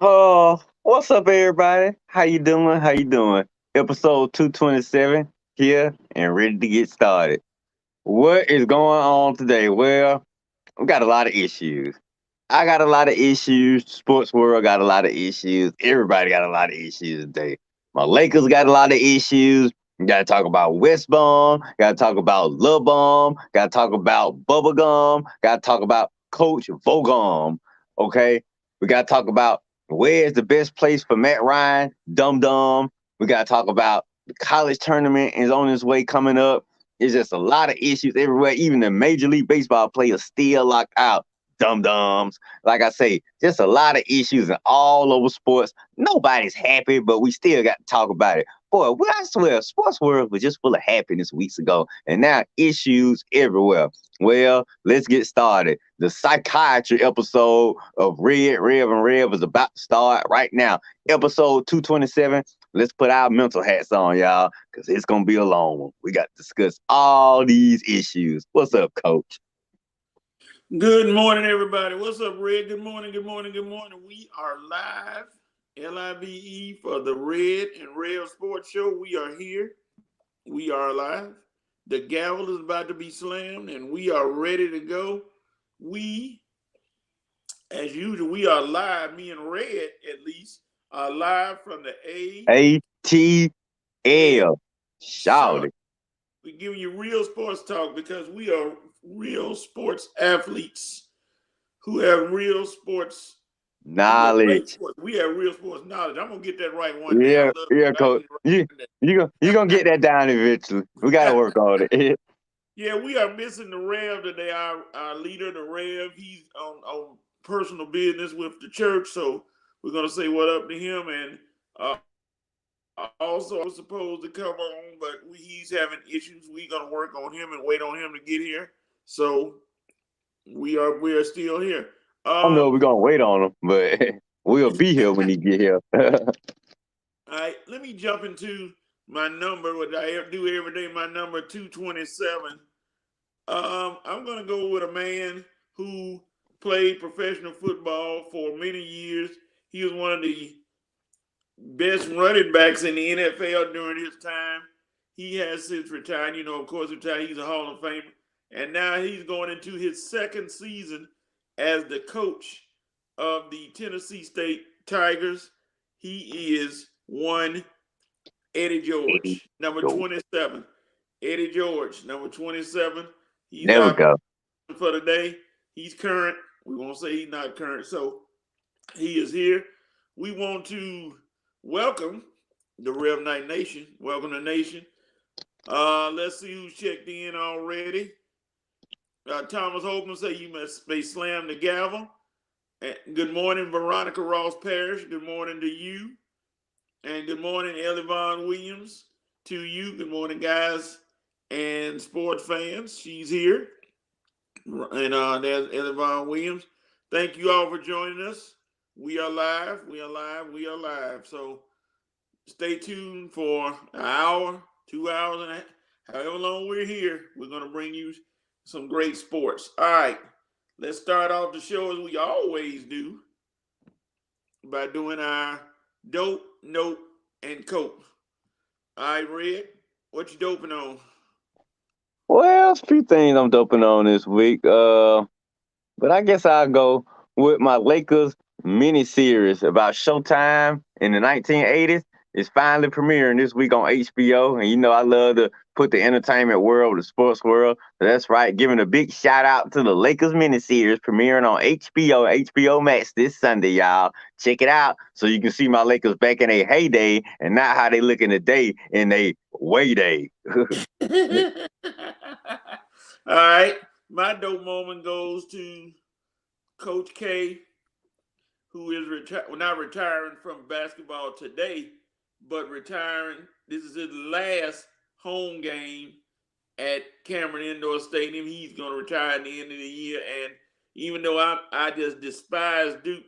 What's up, everybody? How you doing? How you doing? Episode 227 here and ready to get started. What is going on today? Well, we got a lot of issues. I got a lot of issues. Sports world got a lot of issues. Everybody got a lot of issues today. My Lakers got a lot of issues. We got to talk about West Bum. Got to talk about Lil Bum. Got to talk about Bubblegum. Got to talk about Coach Vogum. Okay. We got to talk about where's the best place for Matt Ryan, Dum Dum. We got to talk about the college tournament is on its way coming up. It's just a lot of issues everywhere. Even the Major League Baseball players still locked out. Dum dums. Like I say, just a lot of issues in all over sports. Nobody's happy, but we still got to talk about it. Boy, well, I swear, sports world was just full of happiness weeks ago, and now issues everywhere. Well, let's get started. The psychiatry episode of Red, Rev, and Rev is about to start right now. Episode 227. Let's put our mental hats on, y'all, because it's going to be a long one. We got to discuss all these issues. What's up, Coach? Good morning, everybody. What's up, Red? Good morning, good morning, good morning. We are live, LIVE, for the Red and Rev Sports Show. We are here. We are live. The gavel is about to be slammed, and we are ready to go. We, as usual, we are live. Me and Red, at least, are live from the ATL. Shout it. We're giving you real sports talk because we are real sports athletes who have real sports Knowledge. We have real sports knowledge. I'm gonna get that right one day. I Yeah, love yeah, it. I Coach. get You gonna get that down eventually. We gotta work on it. Yeah, we are missing the Rev today. Our leader, the Rev, he's on personal business with the church, so we're gonna say what up to him. And also, I was supposed to come on, but he's having issues. We're gonna work on him and wait on him to get here. So we are still here. I don't know if we're gonna wait on him, but we'll be here when he get here. All right, let me jump into my number, what I do every day, my number 227. I'm going to go with a man who played professional football for many years. He was one of the best running backs in the NFL during his time. He has since retired, of course, retired. He's a Hall of Famer. And now he's going into his second season as the coach of the Tennessee State Tigers. He is one Eddie George, number 27. Eddie George, number 27. He's There we out go. for the day. He's current. We won't say he's not current. So he is here. We want to welcome the Rev Night Nation. Welcome the nation. Let's see who's checked in already. Thomas Holcomb say you may slam the gavel. Good morning, Veronica Ross Parrish. Good morning to you. And good morning, Ellie Von Williams, to you. Good morning, guys and sports fans. She's here. And there's Ellie Von Williams. Thank you all for joining us. We are live. We are live. We are live. So stay tuned for an hour, 2 hours, and however long we're here. We're going to bring you some great sports. All right. Let's start off the show as we always do by doing our dope, note, and cope. All right, Red, what you doping on? Well, a few things I'm doping on this week. But I guess I'll go with my Lakers mini series about Showtime in the 1980s. It's finally premiering this week on HBO. And I love to put the entertainment world, the sports world. So that's right. Giving a big shout out to the Lakers miniseries premiering on HBO Max this Sunday, y'all. Check it out so you can see my Lakers back in a heyday and not how they look in today in a way day. All right. My dope moment goes to Coach K, who is not retiring from basketball today, but retiring. This is his last home game at Cameron Indoor Stadium. He's going to retire at the end of the year. And even though I just despise Duke,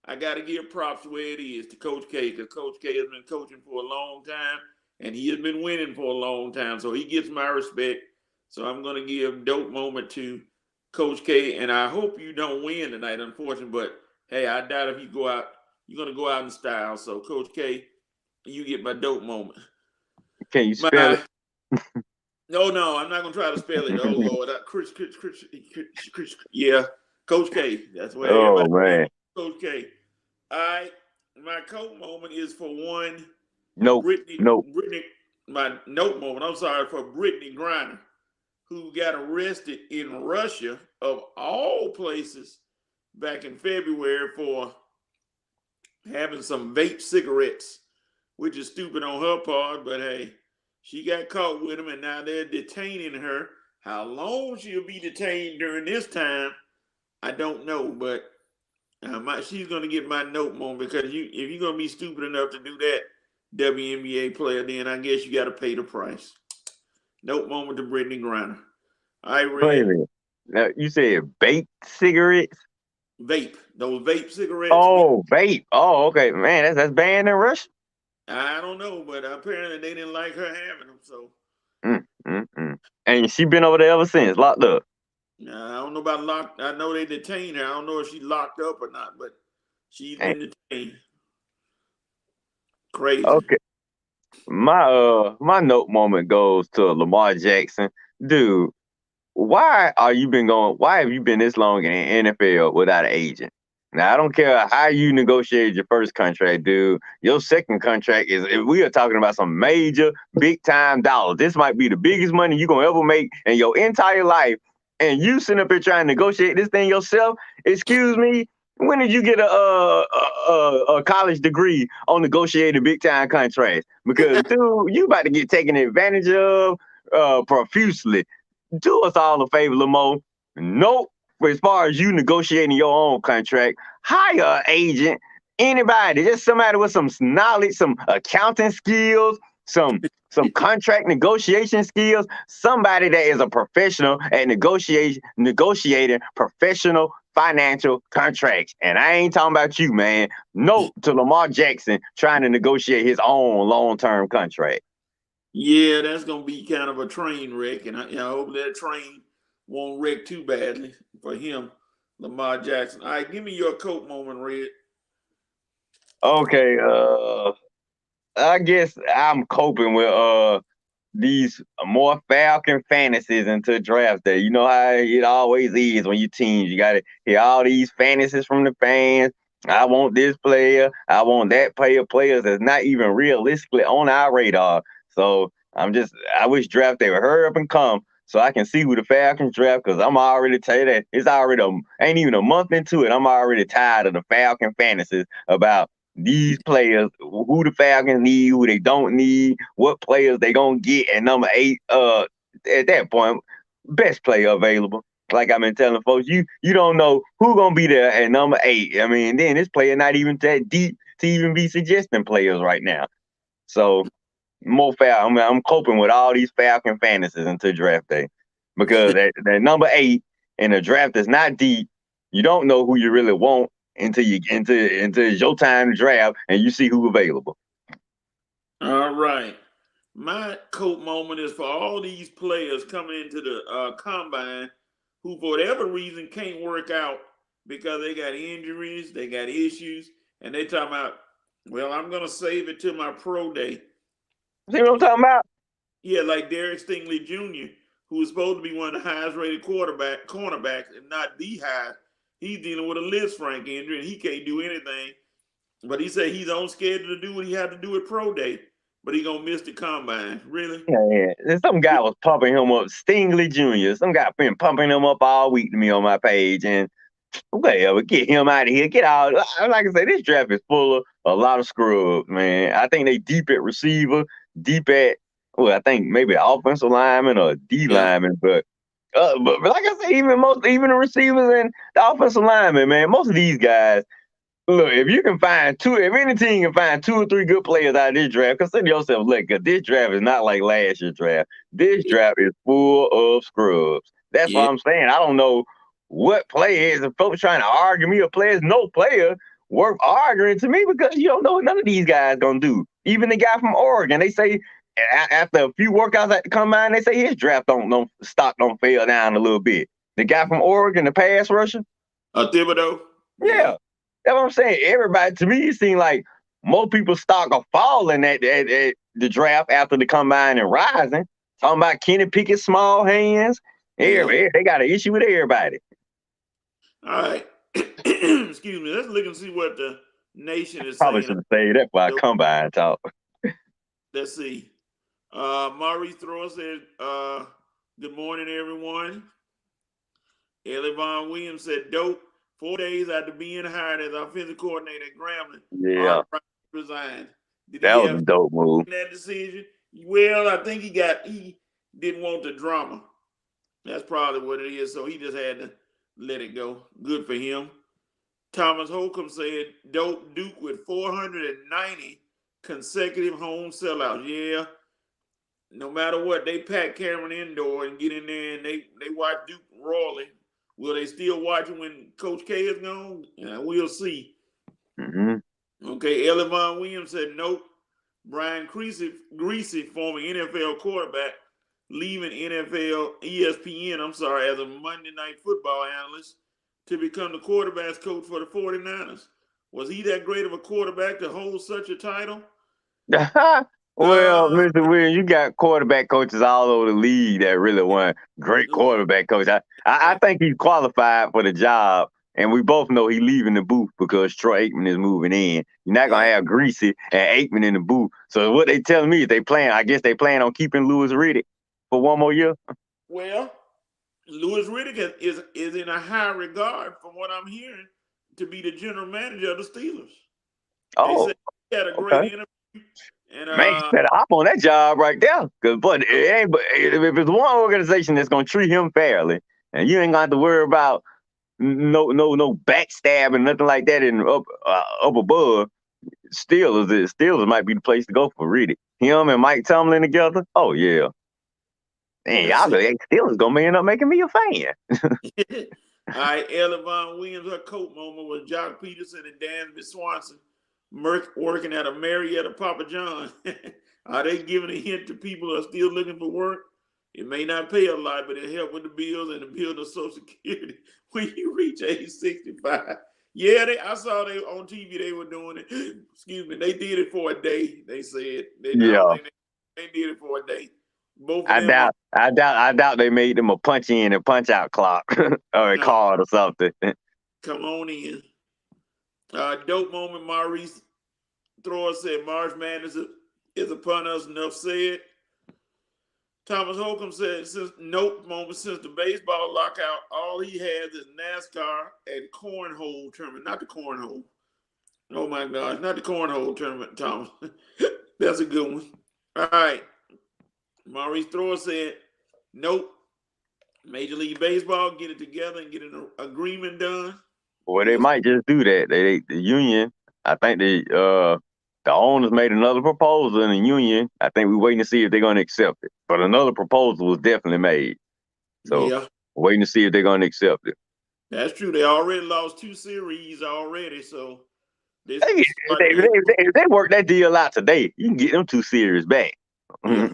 I got to give props where it is to Coach K, because Coach K has been coaching for a long time, and he has been winning for a long time. So he gets my respect. So I'm going to give dope moment to Coach K, and I hope you don't win tonight, unfortunately. But, hey, I doubt if you go out You're gonna go out in style. So, Coach K, you get my dope moment. Can you spell My it? no, I'm not gonna try to spell it. Oh Lord, yeah, Coach K. That's where Oh everybody man. Coach K. All right, my coat moment is for one, Nope. Nope. Brittany. My note moment. I'm sorry for Brittany Griner, who got arrested in Russia of all places back in February for having some vape cigarettes, which is stupid on her part, but hey, she got caught with them and now they're detaining her. How long she'll be detained during this time, I don't know, but she's going to get my note moment because if you're going to be stupid enough to do that, WNBA player, then I guess you got to pay the price. Note moment to Brittany Griner. All right, Wait a Red. minute. Now, you said baked cigarettes? Vape. Those vape cigarettes. Oh, vape. Oh, okay. Man, that's banned in Russia? I don't know, but apparently they didn't like her having them. So Mm. And she been over there ever since, locked up. I don't know about locked. I know they detained her. I don't know if she's locked up or not, but she's Damn. been detained. Crazy. Okay. My note moment goes to Lamar Jackson. Dude, why have you been this long in the NFL without an agent? Now I don't care how you negotiated your first contract, dude. Your second contract is, if we are talking about some major big time dollars. This might be the biggest money you're gonna ever make in your entire life. And you sitting up here trying to negotiate this thing yourself. Excuse me. When did you get a college degree on negotiating big time contracts? Because dude, you about to get taken advantage of profusely. Do us all a favor, Lamo. Nope. As far as you negotiating your own contract, hire an agent, anybody, just somebody with some knowledge, some accounting skills, some contract negotiation skills, somebody that is a professional at negotiating professional financial contracts. And I ain't talking about you, man. Note to Lamar Jackson trying to negotiate his own long-term contract. Yeah, that's gonna be kind of a train wreck, and I hope that train won't wreck too badly for him, Lamar Jackson. All right, give me your coat moment, Red. Okay, I guess I'm coping with these more Falcon fantasies into draft day. You know how it always is when you teams. You gotta hear all these fantasies from the fans. I want this player, I want that player, players that's not even realistically on our radar. So I wish draft day would hurry up and come so I can see who the Falcons draft, because I'm already tell you that it's already ain't even a month into it. I'm already tired of the Falcon fantasies about these players, who the Falcons need, who they don't need, what players they gonna get at number 8. At that point, best player available. Like I've been telling folks, you don't know who gonna be there at number 8. I mean, then this player not even that deep to even be suggesting players right now. So more foul. I mean, I'm coping with all these Falcon fantasies until draft day, because that number 8 in a draft that's not deep, you don't know who you really want until it's your time to draft and you see who available. All right. My coat moment is for all these players coming into the combine who, for whatever reason, can't work out because they got injuries, they got issues, and they talking about, well, I'm gonna save it to my pro day. See what I'm talking about? Yeah, like Derek Stingley Jr., who was supposed to be one of the highest rated cornerbacks, if not the highest. He's dealing with a Lisfranc injury and he can't do anything. But he said he's on schedule to do what he had to do at pro day, but he gonna miss the combine. Really? Yeah. Some guy was pumping him up, Stingley Jr. Some guy been pumping him up all week to me on my page, and whatever, get him out of here. Get out. Like I said, this draft is full of a lot of scrubs, man. I think they deep at receiver, deep at, well, I think maybe offensive lineman or D Yeah. lineman, but like I said, even the receivers and the offensive linemen, man, most of these guys. Look, if any team can find 2 or 3 good players out of this draft, consider yourself lucky, because this draft is not like last year's draft. This draft is full of scrubs. That's what Yeah. I'm saying. I don't know what player is. If folks trying to argue me, a player's no player worth arguing to me, because you don't know what none of these guys gonna do. Even the guy from Oregon, they say after a few workouts at the combine, they say his draft stock don't fail down a little bit. The guy from Oregon, the pass rusher, Thibodeau. Yeah. yeah. That's what I'm saying. Everybody, to me, it seemed like most people's stock are falling at the draft after the combine and rising. Talking about Kenny Pickett, small hands. Yeah. They got an issue with everybody. All right. Excuse me. Let's look and see what the nation is Probably saying. should have saved that for our combine talk. Let's see. Maurice Thrower said, good morning, everyone. Ellie Von Williams said, dope. 4 days after being hired as offensive coordinator at Grambling, Yeah, Art Bright resigned. Did that he was have a dope move. that decision? Well, I think he didn't want the drama. That's probably what it is. So he just had to let it go. Good for him. Thomas Holcomb said, dope Duke with 490 consecutive home sellouts. Yeah, no matter what, they pack Cameron Indoor and get in there and they watch Duke royally. Will they still watch it when Coach K is gone? Yeah, we'll see. Mm-hmm. Okay, Ellie Von Williams said nope. Brian Greasy, former NFL quarterback, leaving NFL ESPN, as a Monday Night Football analyst to become the quarterback's coach for the 49ers. Was he that great of a quarterback to hold such a title? Well, Mr. Williams, you got quarterback coaches all over the league that really want great quarterback coach. I think he's qualified for the job, and we both know he's leaving the booth because Troy Aikman is moving in. You're not gonna have Greasy and Aikman in the booth. So what they telling me is I guess they plan on keeping Louis Riddick for one more year. Well, Louis Riddick is in a high regard, from what I'm hearing, to be the general manager of the Steelers. They said he had a great interview. And Man, you better hop on that job right there. But if it's one organization that's gonna treat him fairly, and you ain't got to worry about no backstabbing, nothing like that in up above, Steelers might be the place to go for Riddick. Him and Mike Tomlin together. Oh yeah. Man, Steelers gonna end up making me a fan. All right, Ellie Von Williams, her coat moment was Jock Peterson and Dansby Swanson working at a Marietta Papa John. Are they giving a hint to people who are still looking for work? It may not pay a lot, but it help with the bills and the bill of Social Security when you reach age 65. Yeah, I saw they on TV. They were doing it. Excuse me. They did it for a day. They said I don't think they did it for a day. Both of them. I doubt they made them a punch in and punch out clock or a card or something. Come on in. Dope moment. Maurice Thrower said March Madness is upon us. Enough said. Thomas Holcomb said, since the baseball lockout, all he has is NASCAR and cornhole tournament. Not the cornhole. Oh my gosh, not the cornhole tournament, Thomas. That's a good one. All right. Maurice Thrower said, nope. Major League Baseball, get it together and get an agreement done. Well, they might just do that. The union, I think the owners made another proposal in the union. I think we're waiting to see if they're going to accept it. But another proposal was definitely made. So waiting to see if they're going to accept it. That's true. They already lost 2 series already. So if they work that deal out today, you can get them 2 series back. Yeah.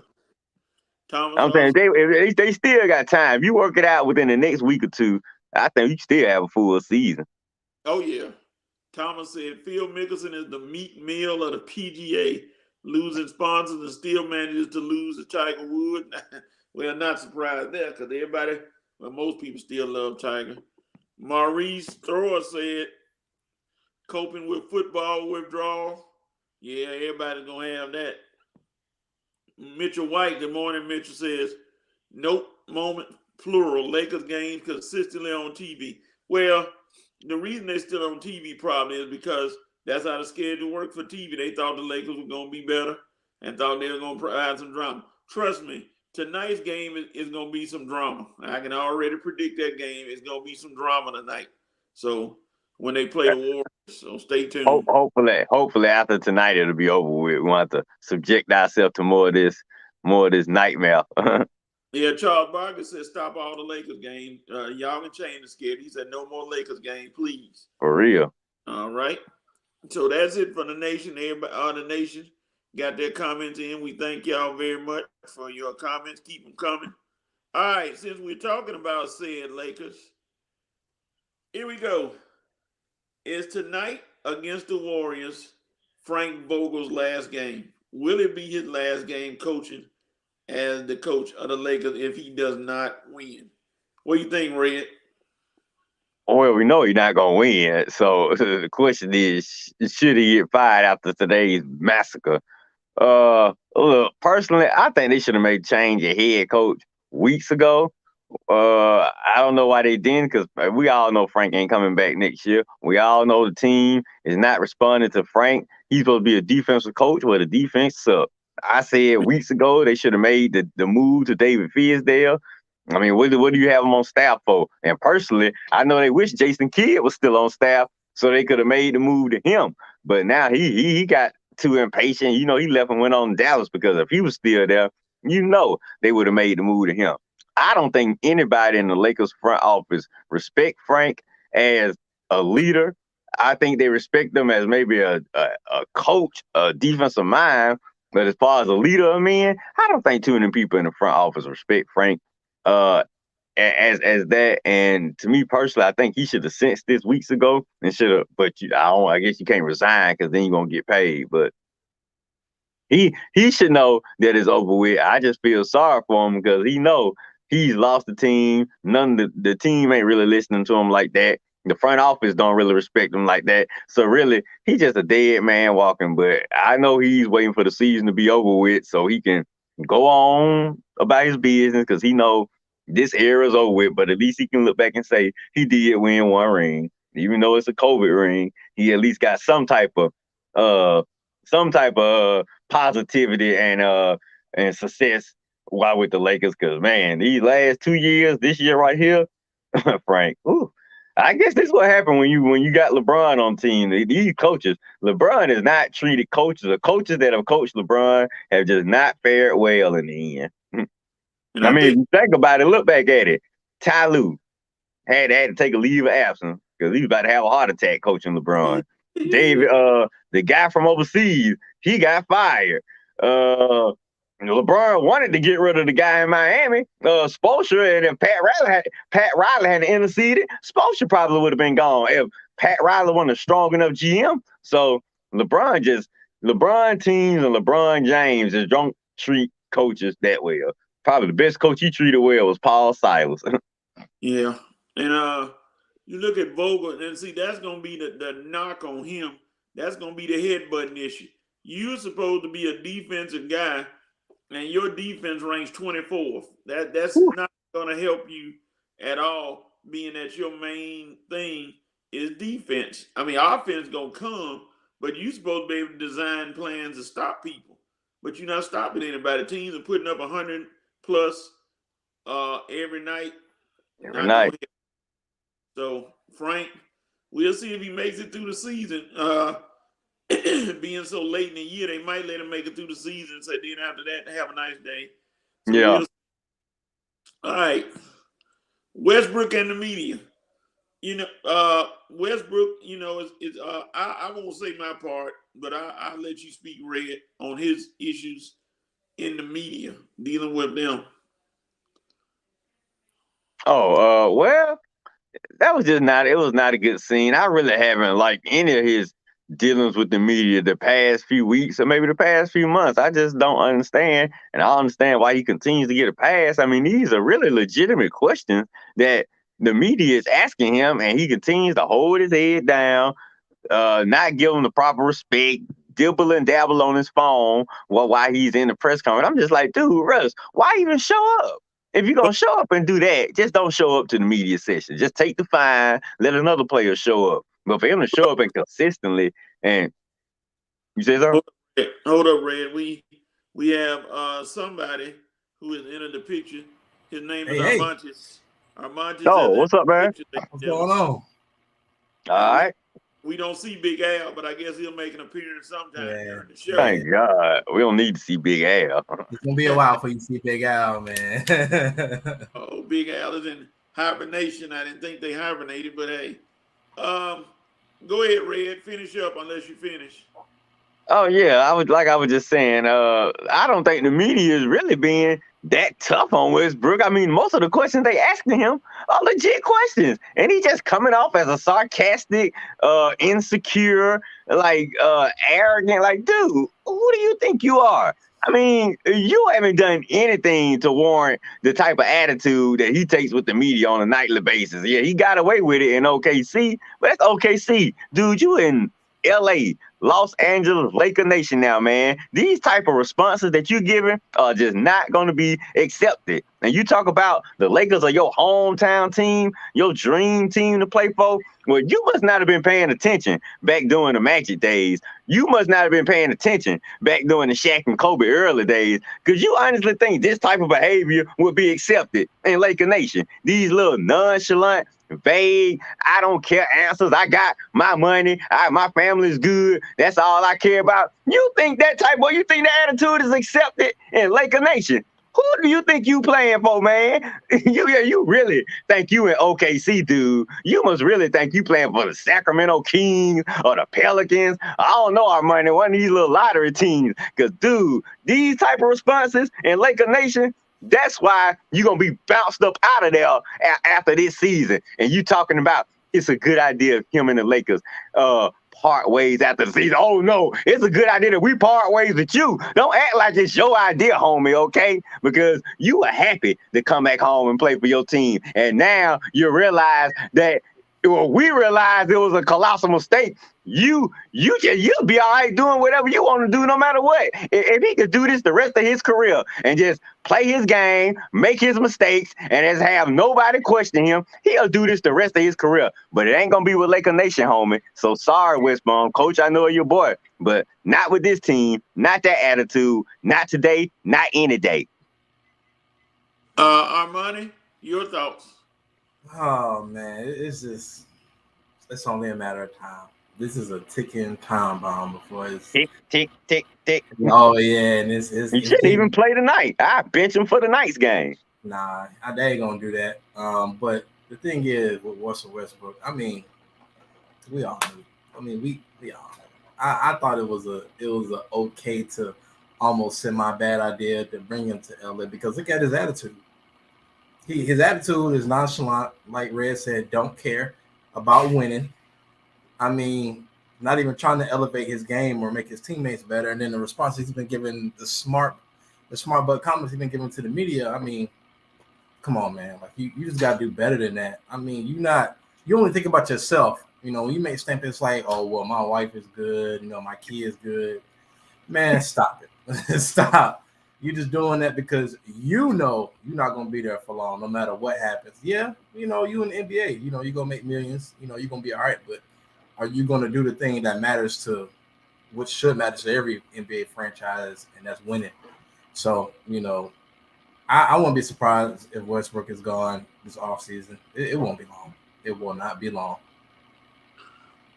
I'm saying if they still got time. If you work it out within the next week or two, I think you can still have a full season. Oh, yeah. Thomas said Phil Mickelson is the Meek Mill of the PGA, losing sponsors and still manages to lose to Tiger Woods. Well, not surprised there because most people still love Tiger. Maurice Thrower said coping with football withdrawal. Yeah, everybody's going to have that. Mitchell White, good morning, Mitchell says, nope, moment, plural, Lakers games consistently on TV. Well, the reason they're still on TV probably is because that's how the schedule worked for TV. They thought the Lakers were going to be better and thought they were going to provide some drama. Trust me, tonight's game is going to be some drama. I can already predict that game. It's going to be some drama tonight. So when they play the Warriors, so stay tuned. Hopefully after tonight it'll be over with. We want to subject ourselves to more of this nightmare. Yeah, Charles Barkley said stop all the Lakers games. Y'all can change the schedule. He said no more Lakers games, please. For real. All right. So that's it for the nation. Everybody on the nation got their comments in. We thank y'all very much for your comments. Keep them coming. All right, since we're talking about said Lakers, here we go. Is tonight against the Warriors Frank Vogel's last game? Will it be his last game coaching as the coach of the Lakers if he does not win? What do you think, Red? Well, we know he's not gonna win. So the question is, should he get fired after today's massacre? Look, personally, I think they should have made change at head coach weeks ago. I don't know why they didn't, because we all know Frank ain't coming back next year. We all know the team is not responding to Frank. He's supposed to be a defensive coach, where the defense sucks. I said weeks ago they should have made the move to David Fizdale. I mean, what do you have him on staff for? And personally, I know they wish Jason Kidd was still on staff so they could have made the move to him. But now he got too impatient. You know, he left and went on to Dallas, because if he was still there, you know they would have made the move to him. I don't think anybody in the Lakers front office respect Frank as a leader. I think they respect him as maybe a coach, a defensive mind. But as far as a leader of men, I don't think too many people in the front office respect Frank uh, as that. And to me personally, I think he should have sensed this weeks ago and should have. But I guess you can't resign, because then you're gonna get paid. But he should know that it's over with. I just feel sorry for him, because he know he's lost the team. None of the team ain't really listening to him like that. The front office don't really respect him like that. So really, he's just a dead man walking. But I know he's waiting for the season to be over with so he can go on about his business, because he know this era's over with. But at least he can look back and say he did win one ring. Even though it's a COVID ring, he at least got some type of positivity and success while with the Lakers. Because man, these last 2 years, this year right here, Frank, ooh, I guess this is what happened when you got LeBron on team. These coaches, LeBron has not treated coaches. The coaches that have coached LeBron have just not fared well in the end. And I I mean, if think you think about it, look back at it. Ty Lue had to take a leave of absence because he was about to have a heart attack coaching LeBron. David, the guy from overseas, he got fired. LeBron wanted to get rid of the guy in Miami, Spoelstra, and if Pat Riley had interceded, Spoelstra probably would have been gone if Pat Riley wasn't a strong enough GM. So LeBron teams and LeBron James just don't treat coaches that well. Probably the best coach he treated well was Paul Silas. yeah. And you look at Vogel and see that's gonna be the knock on him. That's gonna be the headbutton issue. You're supposed to be a defensive guy, and your defense ranks 24th. That's not gonna help you at all, being that your main thing is defense. I mean, offense gonna come, but you're supposed to be able to design plans to stop people. But you're not stopping anybody. Teams are putting up 100 plus every night. Every Not night. gonna help. So Frank, we'll see if he makes it through the season. Being so late in the year, they might let him make it through the season. So then after that, have a nice day. So Yeah. All right. Westbrook and the media. Westbrook, I won't say my part, but I'll let you speak, Red, on his issues in the media, dealing with them. Oh, well, that was just not. It was not a good scene. I really haven't liked any of his dealings with the media the past few weeks or maybe the past few months. I just don't understand, and I understand why he continues to get a pass. I mean, these are really legitimate questions that the media is asking him, and he continues to hold his head down, not give him the proper respect, dibble and dabble on his phone while he's in the press conference. I'm just like, dude, Russ, why even show up? If you're going to show up and do that, just don't show up to the media session. Just take the fine, let another player show up. But for him to show up and consistently, and you say so? Hold up, Red. We have somebody who has entered the picture. His name is Armantis. Armantis. Oh, what's up, man? What's going on? All right. We don't see Big Al, but I guess he'll make an appearance sometime during the show. Thank God. We don't need to see Big Al. It's going to be a while before you see Big Al, man. Oh, Big Al is in hibernation. I didn't think they hibernated, but hey. Go ahead, Red. Finish up unless you finish. Oh, yeah. I was just saying, I don't think the media is really being that tough on Westbrook. I mean, most of the questions they asking him are legit questions, and he just coming off as a sarcastic, insecure, arrogant. Like, dude, who do you think you are? I mean, you haven't done anything to warrant the type of attitude that he takes with the media on a nightly basis. Yeah, he got away with it in OKC, but that's OKC, dude. You in LA, Los Angeles, Laker Nation now, man. These type of responses that you're giving are just not going to be accepted. And you talk about the Lakers are your hometown team, your dream team to play for. Well, you must not have been paying attention back during the Magic days. You must not have been paying attention back during the Shaq and Kobe early days, because you honestly think this type of behavior would be accepted in Laker Nation. These little nonchalant, vague, I don't care answers. I got my money. My family's good. That's all I care about. You think that attitude is accepted in Laker Nation? Who do you think you playing for, man? You really think you in OKC, dude? You must really think you playing for the Sacramento Kings or the Pelicans. I don't know, Armani, one of these little lottery teams. Because, dude, these type of responses in Laker Nation, that's why you're going to be bounced up out of there after this season. And you talking about it's a good idea of him and the Lakers part ways after the season. Oh, no, it's a good idea that we part ways with you. Don't act like it's your idea, homie, okay? Because you were happy to come back home and play for your team. And now you realize that, well, we realized it was a colossal mistake. You'll be all right doing whatever you want to do, no matter what. If he could do this the rest of his career and just play his game, make his mistakes, and just have nobody question him, he'll do this the rest of his career. But it ain't gonna be with Laker Nation, homie. So sorry, Westbrook, Coach. I know you're your boy, but not with this team, not that attitude, not today, not any day. Armani, your thoughts? Oh man, it's only a matter of time. This is a ticking time bomb before it's tick, tick, tick, tick. Oh yeah, and it's he shouldn't even play tonight. I bench him for the night's game. Nah, they ain't gonna do that. But the thing is with Russell Westbrook, I mean, we all knew. I mean, we all knew. I thought it was a okay to almost semi bad idea to bring him to LA, because look at his attitude. His attitude is nonchalant, like Red said, don't care about winning. I mean, not even trying to elevate his game or make his teammates better. And then the response he's been giving, the smart butt comments he's been giving to the media. I mean, come on, man. Like you just gotta do better than that. I mean, you only think about yourself. You know, when you make statements like, oh, well, my wife is good, you know, my kid is good. Man, stop it. Stop. You're just doing that because you know you're not going to be there for long, no matter what happens. Yeah, you know, you in the NBA, you know, you're going to make millions, you know, you're going to be all right, but are you going to do the thing that matters to, which should matter to every NBA franchise, and that's winning? So, you know, I won't be surprised if Westbrook is gone this offseason. It won't be long. It will not be long.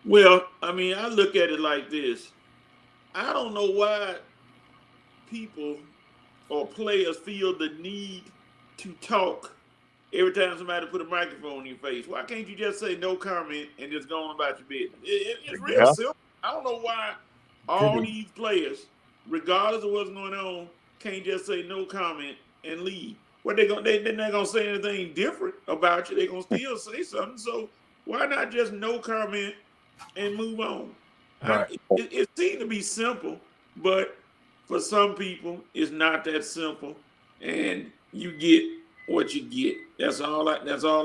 Well, I mean, I look at it like this. I don't know why people or players feel the need to talk every time somebody put a microphone in your face. Why can't you just say no comment and just go on about your business? It's real simple. I don't know why all these players, regardless of what's going on, can't just say no comment and leave. What they're not gonna say anything different about you. They're gonna still say something. So why not just no comment and move on? Right. It seems to be simple, but for some people, it's not that simple, and you get what you get. That's all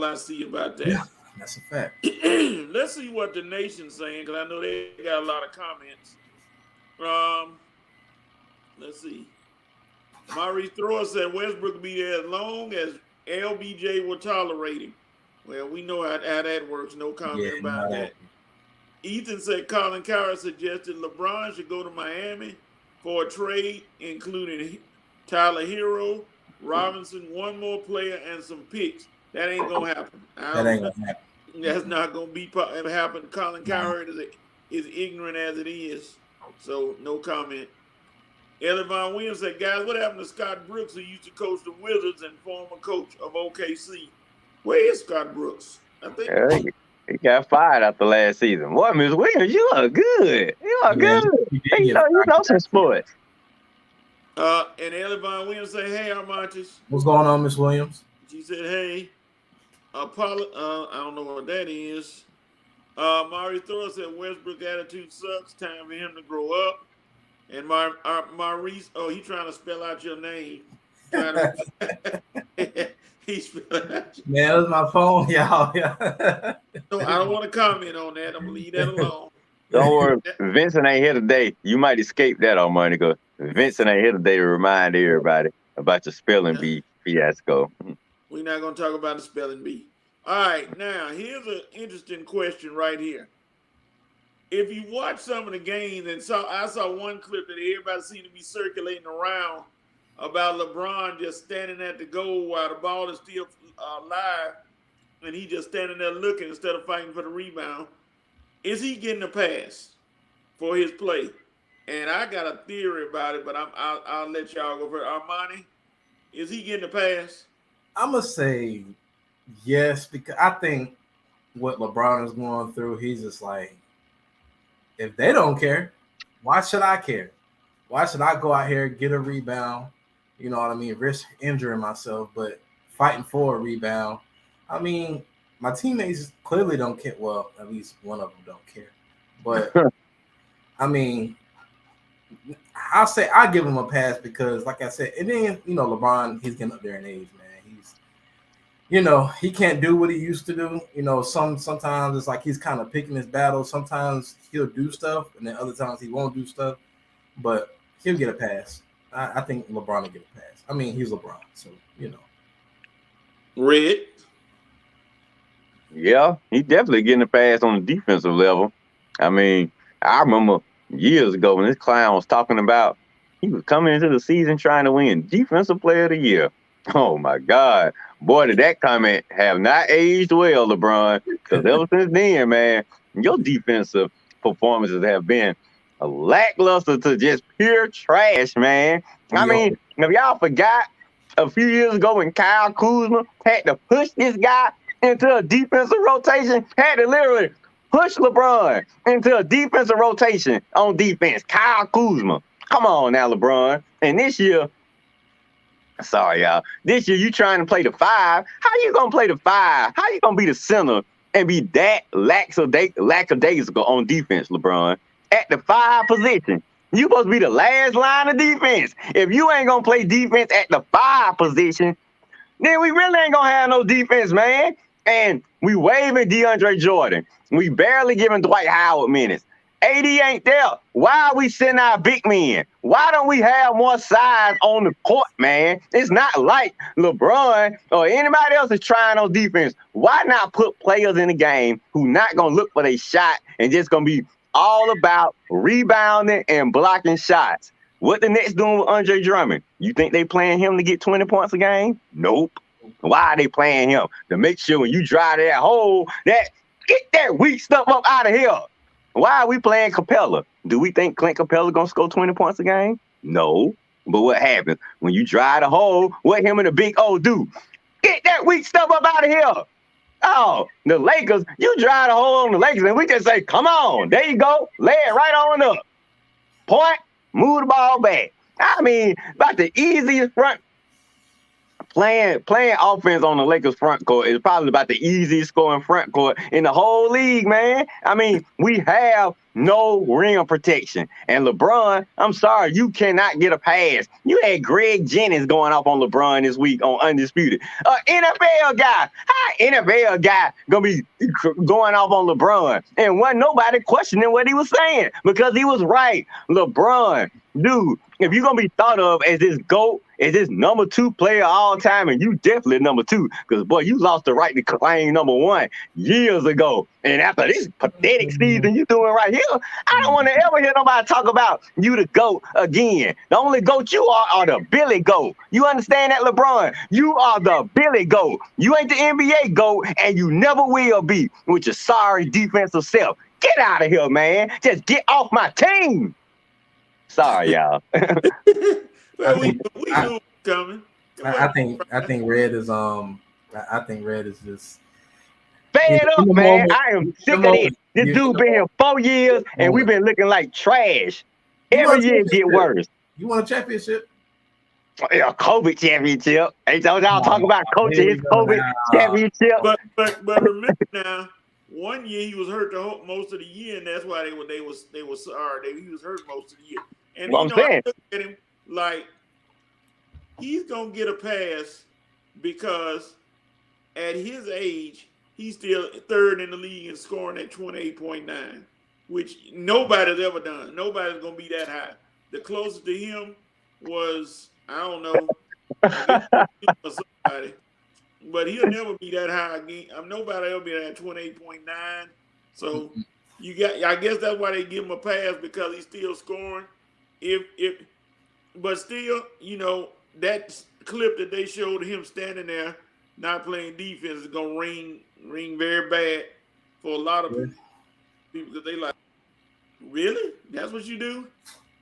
I see about that. Yeah, that's a fact. Let's see what the nation's saying, because I know they got a lot of comments. Let's see. Maurice Thrower said Westbrook will be there as long as LBJ will tolerate him. Well, we know how that works. No comment about that. Ethan said Colin Coward suggested LeBron should go to Miami for a trade, including Tyler Hero, Robinson, one more player, and some picks. That ain't gonna happen. That's not gonna happen. Colin Coward is ignorant as it is, so no comment. Ellie Von Williams said, guys, what happened to Scott Brooks, who used to coach the Wizards and former coach of OKC? Where is Scott Brooks? I think he got fired after last season. Boy, Ms. Williams, you are good. You are good. You know some sports. And Ellie Von Williams say, "Hey, Armantis." What's going on, Miss Williams? She said, "Hey, Apollo." I don't know what that is. Mari Thor said, "Westbrook attitude sucks. Time for him to grow up." And Maurice, oh, he trying to spell out your name. Trying to, he's spelling out your Man, that's my phone, y'all. No, I don't want to comment on that. I'm gonna leave that alone. Don't worry, Vincent ain't here today. You might escape that on money because Vincent ain't here today to remind everybody about your spelling bee fiasco. We're not gonna talk about the spelling bee. All right, now here's an interesting question right here. If you watch some of the games, and I saw one clip that everybody seemed to be circulating around about LeBron just standing at the goal while the ball is still live, and he just standing there looking instead of fighting for the rebound. Is he getting a pass for his play? And I got a theory about it, but I'll let y'all go first. Armani, is he getting a pass? I'm gonna say yes, because I think what LeBron is going through, he's just like, if they don't care, why should I care? Why should I go out here, get a rebound? You know what I mean? Risk injuring myself, but fighting for a rebound. I mean, my teammates clearly don't care. Well, at least one of them don't care. But, I mean, I'll say I give him a pass because, like I said, and then, LeBron, he's getting up there in age, man. He can't do what he used to do. Sometimes it's like he's kind of picking his battles. Sometimes he'll do stuff, and then other times he won't do stuff. But he'll get a pass. I think LeBron will get a pass. I mean, he's LeBron, so Red. Yeah, he's definitely getting a pass on the defensive level. I mean, I remember years ago when this clown was talking about he was coming into the season trying to win Defensive Player of the Year. Oh, my God. Boy, did that comment have not aged well, LeBron, because ever since then, man, your defensive performances have been lackluster to just pure trash, man. I mean, if y'all forgot a few years ago when Kyle Kuzma had to push this guy into a defensive rotation, had to literally push LeBron into a defensive rotation on defense. Kyle Kuzma. Come on now, LeBron. And this year, sorry, y'all. This year, you trying to play the 5. How you going to play the 5? How you going to be the center and be that lackadaisical on defense, LeBron? At the 5 position. You supposed to be the last line of defense. If you ain't going to play defense at the 5 position, then we really ain't going to have no defense, man. And we waving DeAndre Jordan. We barely giving Dwight Howard minutes. AD ain't there. Why are we sending our big men? Why don't we have more size on the court, man? It's not like LeBron or anybody else is trying on defense. Why not put players in the game who not going to look for their shot and just going to be all about rebounding and blocking shots? What the Nets doing with Andre Drummond? You think they playing him to get 20 points a game? Nope. Why are they playing him? To make sure when you drive that hole, get that weak stuff up out of here. Why are we playing Capella? Do we think Clint Capella gonna score 20 points a game? No. But what happens when you drive the hole? What him and the big O do? Get that weak stuff up out of here. Oh, the Lakers, you drive the hole on the Lakers, and we just say, come on, there you go, lay it right on up. Point, move the ball back. I mean, about the easiest front. Playing offense on the Lakers front court is probably about the easiest scoring front court in the whole league, man. I mean, we have no rim protection. And LeBron, I'm sorry, you cannot get a pass. You had Greg Jennings going off on LeBron this week on Undisputed. NFL guy. How NFL guy gonna be going off on LeBron? And wasn't nobody questioning what he was saying because he was right. LeBron, dude, if you're gonna be thought of as this GOAT, as this number 2 player all time, and you definitely number 2, because boy, you lost the right to claim number 1 years ago. And after this pathetic season you doing right here, I don't want to ever hear nobody talk about you the GOAT again. The only GOAT you are the Billy GOAT. You understand that, LeBron? You are the Billy GOAT. You ain't the NBA GOAT, and you never will be with your sorry defensive self. Get out of here, man. Just get off my team. Sorry, y'all. Well, we knew coming. I think Red is I think Red is just fed up, man. I am sick of this. This dude been here 4 years and we've been looking like trash. Every year it get worse. You want a championship? Yeah, COVID championship. Hey, so y'all talk Oh, about coaching here his we go COVID now. championship. But remember now, one year he was hurt the whole, most of the year, and that's why they was sorry. He was hurt most of the year. And What you I'm know, I saying. look at him like he's gonna get a pass because at his age, he's still third in the league in scoring at 28.9, which nobody's ever done. Nobody's gonna be that high. The closest to him was, I don't know, I guess or somebody, but he'll never be that high again. Nobody ever be at 28.9. So you got, I guess that's why they give him a pass because he's still scoring. If but still, you know, that clip that they showed him standing there not playing defense is gonna ring very bad for a lot of people because they like, really? That's what you do?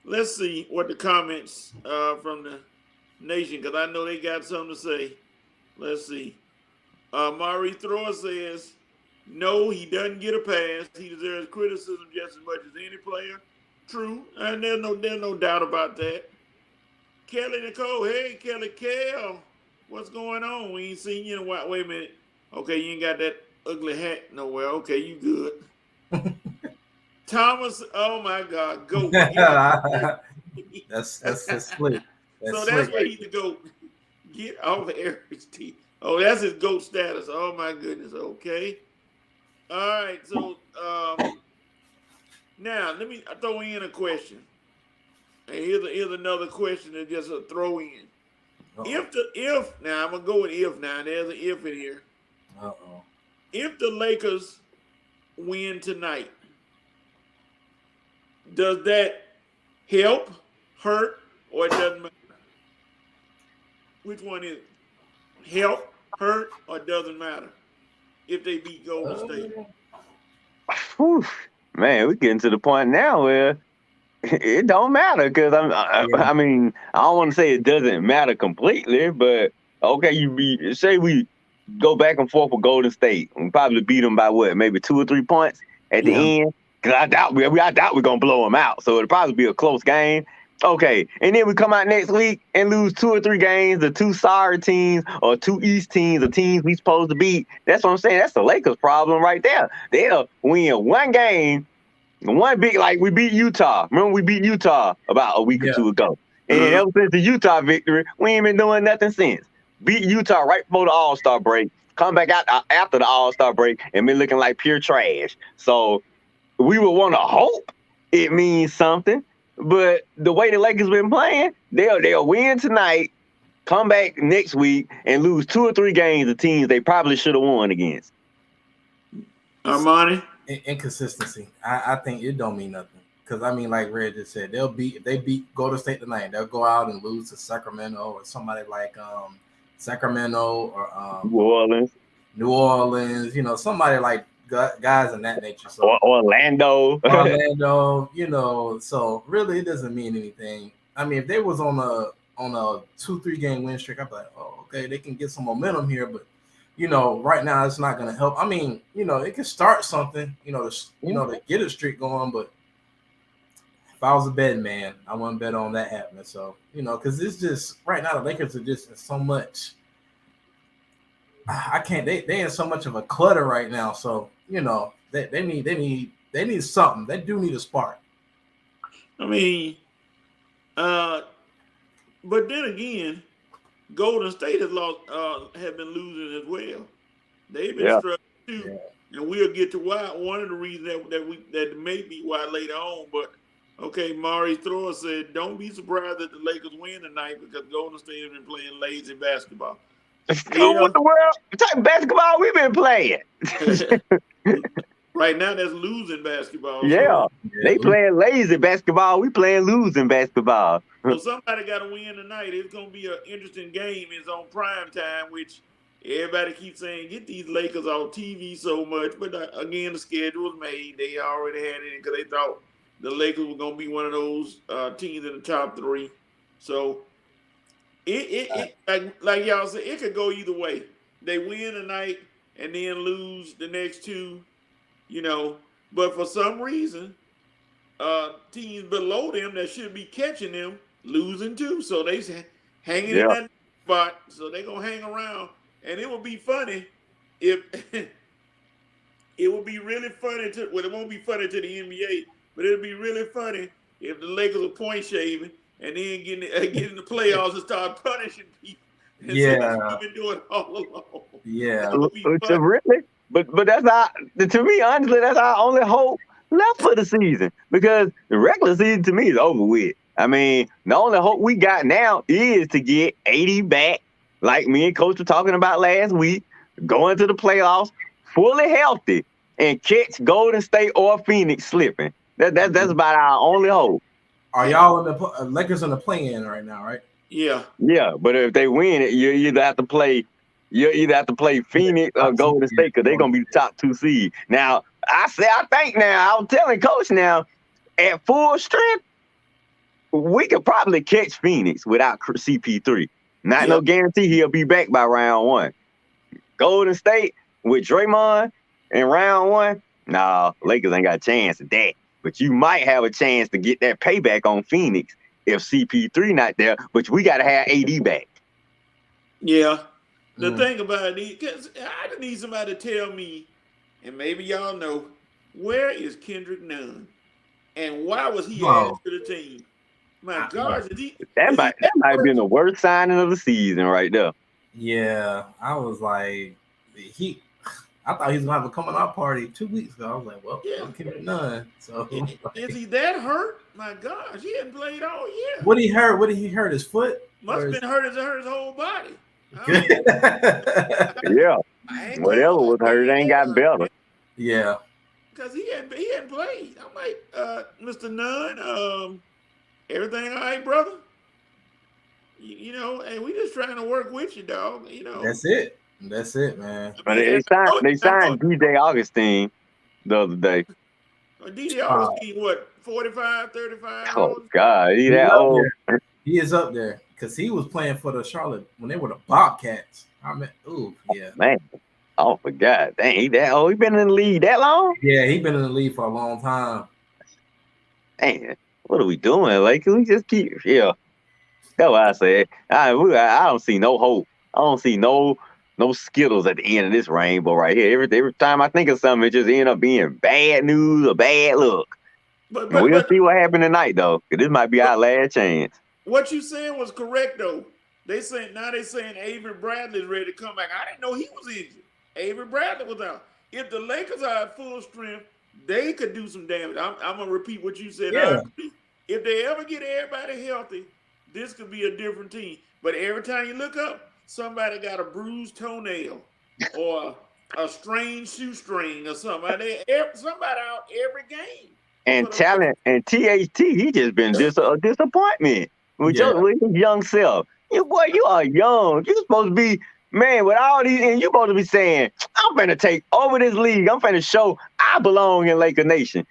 Let's see what the comments from the nation, because I know they got something to say. Let's see. Mari Thrower says, no, he doesn't get a pass. He deserves criticism just as much as any player. True, and there's no doubt about that. Kelly Nicole, hey Kelly Kale, what's going on? We ain't seen you in a while. Wait a minute. Okay, you ain't got that ugly hat nowhere. Okay, you good. Thomas, oh my God, goat. That's slick. That's So that's slick. where he's the goat. Get off Eric's teeth. Oh, that's his goat status. Oh my goodness. Okay. All right. So now let me throw in a question. And here's another question that just a throw in. Uh-oh. If now I'm gonna go with if now. There's an if in here. Uh-oh. If the Lakers win tonight, does that help, hurt, or it doesn't matter? Which one is it? Help, hurt, or doesn't matter if they beat Golden State? Whew. Man, we're getting to the point now where it don't matter because Yeah. I mean, I don't want to say it doesn't matter completely, but okay, say we go back and forth with Golden State, we probably beat them by what, maybe 2 or 3 points at Yeah. the end. Because I doubt we're gonna blow them out, so it'll probably be a close game. Okay, and then we come out next week and lose 2 or 3 games to two sorry teams or two East teams or teams we supposed to beat. That's what I'm saying. That's the Lakers' problem right there. They'll win one game. One big, like we beat Utah. Remember we beat Utah about a week or Yeah. two ago. And then ever since the Utah victory, we ain't been doing nothing since. Beat Utah right before the All-Star break. Come back out after the All-Star break and been looking like pure trash. So we would want to hope it means something. But the way the Lakers been playing, they'll win tonight, come back next week, and lose 2 or 3 games of teams they probably should have won against. Armani? Inconsistency. I think it don't mean nothing. Because I mean, like Red just said, if they beat Golden State tonight, they'll go out and lose to Sacramento or somebody like Sacramento or New Orleans. New Orleans, somebody like guys in that nature. So Or Orlando. Orlando, so really it doesn't mean anything. I mean, if they was on a 2-3 game win streak, I'd be like, oh, okay, they can get some momentum here, but right now it's not going to help. I mean, it can start something, to get a streak going, but if I was a betting man, I wouldn't bet on that happening. So, because it's just right now the Lakers are just in so much. I can't. They in so much of a clutter right now. So they need something. They do need a spark. I mean, but then again, Golden State has lost, have been losing as well. They've been struggling too, and we'll get to why. One of the reasons that may be why later on. But okay, Mari Thrower said, "Don't be surprised that the Lakers win tonight because Golden State has been playing lazy basketball." What the world? What type of basketball we been playing? Right now, that's losing basketball. Yeah, they playing lazy basketball. We playing losing basketball. So somebody got to win tonight. It's going to be an interesting game. It's on prime time, which everybody keeps saying, get these Lakers on TV so much. But again, the schedule was made. They already had it because they thought the Lakers were going to be one of those teams in the top 3. So it like y'all said, it could go either way. They win tonight and then lose the next 2, But for some reason, teams below them that should be catching them losing too. So hanging in Yeah. that spot. So they're gonna hang around, and it will be funny if it would be really funny to. Well, it won't be funny to the NBA, but it'll be really funny if the Lakers are point shaving and then get in the playoffs and start punishing people and say this is what Yeah, we've been doing all along. That yeah, would be Which funny. really, but that's our to me honestly that's our only hope left for the season because the regular season to me is over with. I mean, the only hope we got now is to get 80 back, like me and Coach were talking about last week, going to the playoffs fully healthy and catch Golden State or Phoenix slipping. That's about our only hope. Are y'all in the Lakers in the play-in right now, right? Yeah. Yeah, but if they win it, you either have to play Phoenix or Top two, Golden yeah, State because they're Golden gonna be the State. top two seed. Now, I think now, I was telling Coach now, at full strength, we could probably catch Phoenix without CP3. Not no Yep. guarantee he'll be back by round one. Golden State with Draymond in round one, nah, Lakers ain't got a chance at that. But you might have a chance to get that payback on Phoenix if CP3 not there, but we got to have AD back. Yeah. The Mm. thing about it, because I just need somebody to tell me, and maybe y'all know, where is Kendrick Nunn? And why was he added Bro, to the team? My bro, gosh, That is he might that might have been the worst signing of the season right there. yeah, I was like, he. I thought he was gonna have a coming out party 2 weeks ago. I was like, well, yeah. no Kendrick Nunn. So Is he that hurt? My gosh, he hadn't played all year. what he hurt? What did he hurt? His foot? Must have Or his... been hurt his whole body. I, Yeah, ankle, whatever was hurt ain't got better. yeah. because he hadn't played. I'm like, Mr. Nunn, everything all right, brother? You know, and we just trying to work with you, dog. You know, That's it. That's it, man. I But mean, they I know signed DJ Augustine the other day. DJ Uh, Augustine, what, 45, 35? How Oh old? God, he he's that up old? there. He is up there because he was playing for the Charlotte when they were the Bobcats. I mean, ooh, yeah, Man, oh for God, dang, he that old? He been in the league that long? yeah. He been in the league for a long time. Dang, what are we doing? Like, can we just keep? Yeah, that's what I said. I don't see no hope. I don't see no Skittles at the end of this rainbow right here. Every time I think of something, it just end up being bad news or bad luck. But And we'll but see what happened tonight, though. 'Cause this might be our last chance. what you saying was correct though. They saying Avery Bradley's ready to come back. I didn't know he was injured. Avery Bradley was out. If the Lakers are at full strength, they could do some damage. I'm gonna repeat what you said. I Yeah, agree. If they ever get everybody healthy, this could be a different team. But every time you look up, somebody got a bruised toenail or a strained shoestring or something. Somebody out every game. And For the Lakers. talent and THT, he just been a disappointment yeah, with his young self. You boy, you are young. You supposed to be man with all these, and you supposed to be saying, "I'm finna take over this league. I'm finna show I belong in Laker Nation."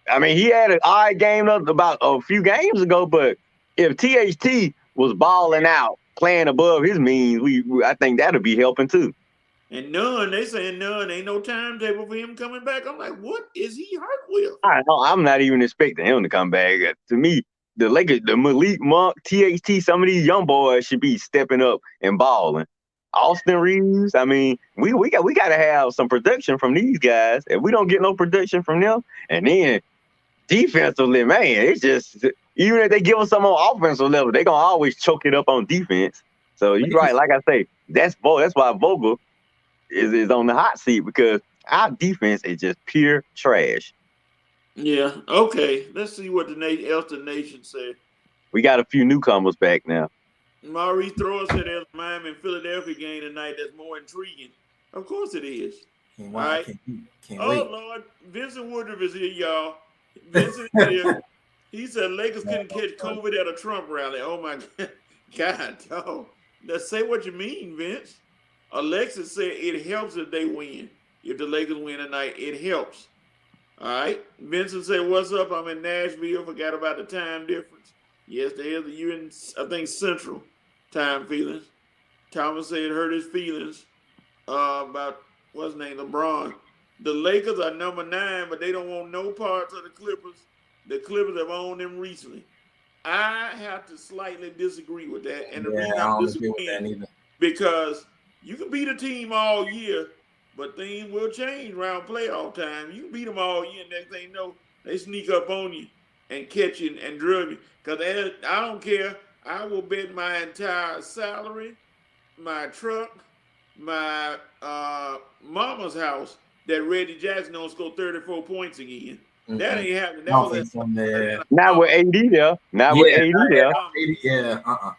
I mean, he had an odd game about a few games ago, but if THT was balling out, playing above his means, I think that'll be helping too. And none, they saying none, ain't no timetable for him coming back. I'm like, what is he hurt with? I'm not even expecting him to come back. To me, the Lakers, the Malik Monk, THT, some of these young boys should be stepping up and balling. Austin Reeves, I mean, we got to have some production from these guys. If we don't get no production from them, and then defensively, man, it's just even if they give us some on offensive level, they gonna always choke it up on defense. So you're right, like I say, that's why Vogel is on the hot seat because our defense is just pure trash. Yeah, okay. Let's see what the nation said. We got a few newcomers back now. Maurice Thrower said there's a Miami and Philadelphia game tonight that's more intriguing. Of course it is. can't All wait. right. Can't Oh, wait. Lord. Vincent Woodruff is here, y'all. Vincent is here. He said Lakers couldn't catch COVID at a Trump rally. Oh, my God. Oh, now say what you mean, Vince. Alexis said it helps if they win. If the Lakers win tonight, it helps. All right. Vincent said, what's up? I'm in Nashville. Forgot about the time difference. Yes, you're in, I think, Central time feelings. Thomas said it hurt his feelings about, what's his name, LeBron. The Lakers are number 9, but they don't want no parts of the Clippers. The Clippers have owned them recently. I have to slightly disagree with that, and the Yeah, reason I I'm don't agree with that disagreeing neither. because you can beat a team all year, but things will change around playoff time. You can beat them all year, and next thing you know, they sneak up on you and catch you and drill you. Because I don't care. I will bet my entire salary, my truck, my mama's house that Reggie Jackson don't score 34 points again. That Mm-mm. ain't happening. I That don't was think at so, man. Not with Mama. AD there. Not with Yeah, AD there. yeah.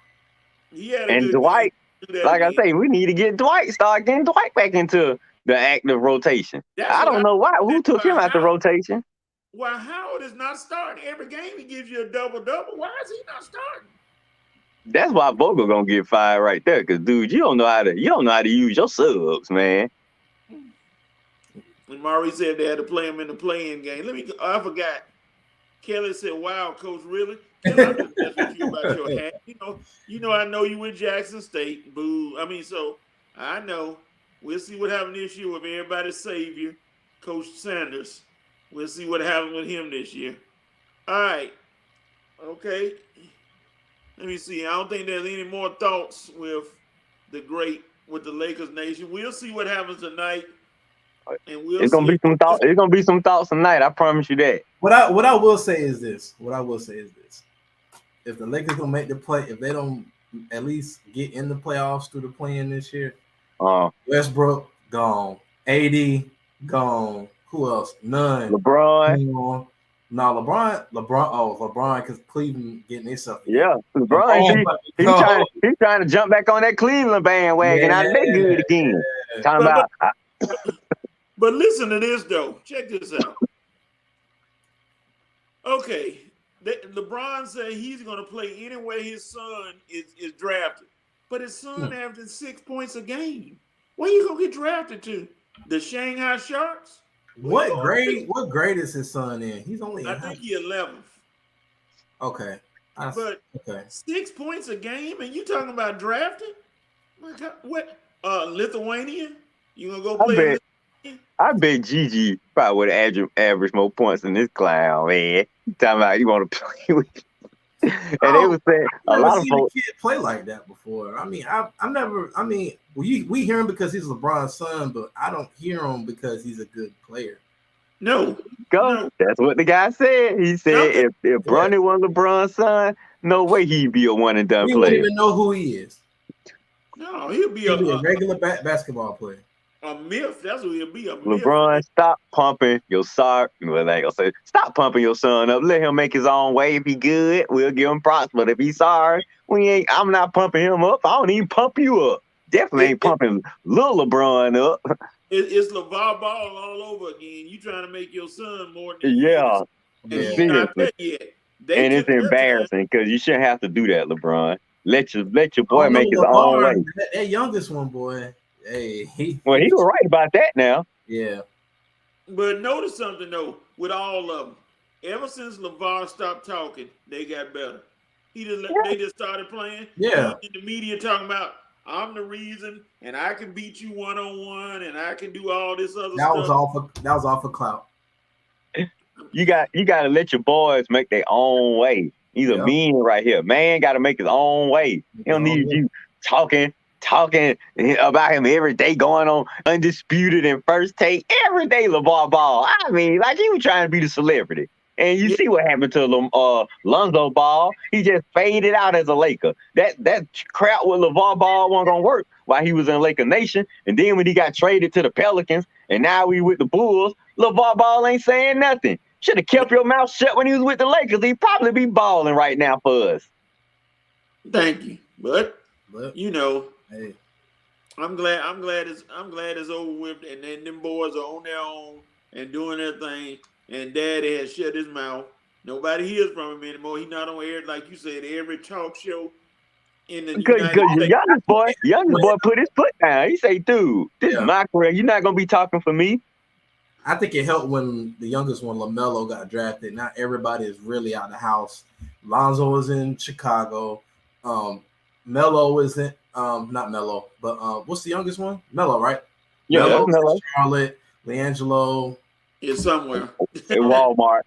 He had a And good game. Dwight, Do that like I again. say, we need to get Dwight, start getting Dwight back into the active rotation. That's I what don't I know why. said. Who took him out the rotation? Why Howard is not starting every game? He gives you a double. Why is he not starting? That's why Vogel gonna get fired right there. Cause dude, you don't know how to use your subs, man. And Maury said they had to play him in the playing game. I forgot. Kelly said, "Wow, coach, really?" Kelly, I'm just messing with you about your hat. I know you with Jackson State. Boo. So I know. We'll see what happens this year with everybody's savior, Coach Sanders. We'll see what happens with him this year. All right. Okay. Let me see. I don't think there's any more thoughts with the Lakers nation. We'll see what happens tonight, and we'll It's gonna see. be some thoughts. It's gonna be some thoughts tonight. I promise you that. What I will say is this. If the Lakers don't make the play, if they don't at least get in the playoffs through the play-in this year, Westbrook gone, AD gone. Who else? None. LeBron. No, LeBron, because Cleveland getting itself. Yeah, LeBron. He's trying to jump back on that Cleveland bandwagon. Out of that good again. Talking about. But listen to this though. Check this out. Okay, LeBron said he's going to play anyway his son is drafted, but his son averaging 6 points a game. Where you gonna get drafted to? The Shanghai Sharks? What grade is his son in? He's only. I think he's 11th. Okay. But 6 points a game, and you talking about drafting? My God, what? Lithuania? You gonna go play? I bet Gigi probably would have averaged more points than this clown, man. Talking about you want to play with. And they was saying a lot of folks kid play like that before. I mean, I've never. I mean, we hear him because he's LeBron's son, but I don't hear him because he's a good player. No. That's what the guy said. He said if Bronny was LeBron's son, no way he'd be a one and done player. We wouldn't even know who he is. No, he'll be a regular basketball player. A myth. That's what he'll be. LeBron, stop pumping your son. Well, I ain't gonna say stop pumping your son up. Let him make his own way. If he good, we'll give him props. But if he's sorry, I'm not pumping him up. I don't even pump you up. Definitely ain't pumping little LeBron up. It's LeVar Ball all over again. You trying to make your son more than he's not there yet. And it's embarrassing because you shouldn't have to do that, LeBron. Let your boy make his own way. That youngest one, boy. Hey, he was right about that now. Yeah. But notice something though, with all of them. Ever since LeVar stopped talking, they got better. They just started playing. Yeah. In the media talking about I'm the reason, and I can beat you 1-on-1, and I can do all this other stuff. That was all for clout. You got to let your boys make their own way. He's a man right here. Man got to make his own way. He don't need you talking about him every day, going on Undisputed and First Take every day. LeVar Ball. I mean, like he was trying to be the celebrity. And you see what happened to Lonzo Ball. He just faded out as a Laker. That crap with LeVar Ball wasn't gonna work while he was in Laker Nation. And then when he got traded to the Pelicans, and now we with the Bulls, LeVar Ball ain't saying nothing. Should have kept your mouth shut when he was with the Lakers. He'd probably be balling right now for us. Thank you, but hey. I'm glad it's over with, and then them boys are on their own and doing their thing. And Daddy has shut his mouth. Nobody hears from him anymore. He's not on air, like you said, every talk show in the United States. Because youngest boy put his foot down. He say, dude, this is my career. You're not going to be talking for me. I think it helped when the youngest one, LaMelo, got drafted. Not everybody is really out of the house. Lonzo was in Chicago. Melo isn't, not Melo, but what's the youngest one? Melo, right? Yeah, Melo. Charlotte, LiAngelo. It's somewhere. In Walmart.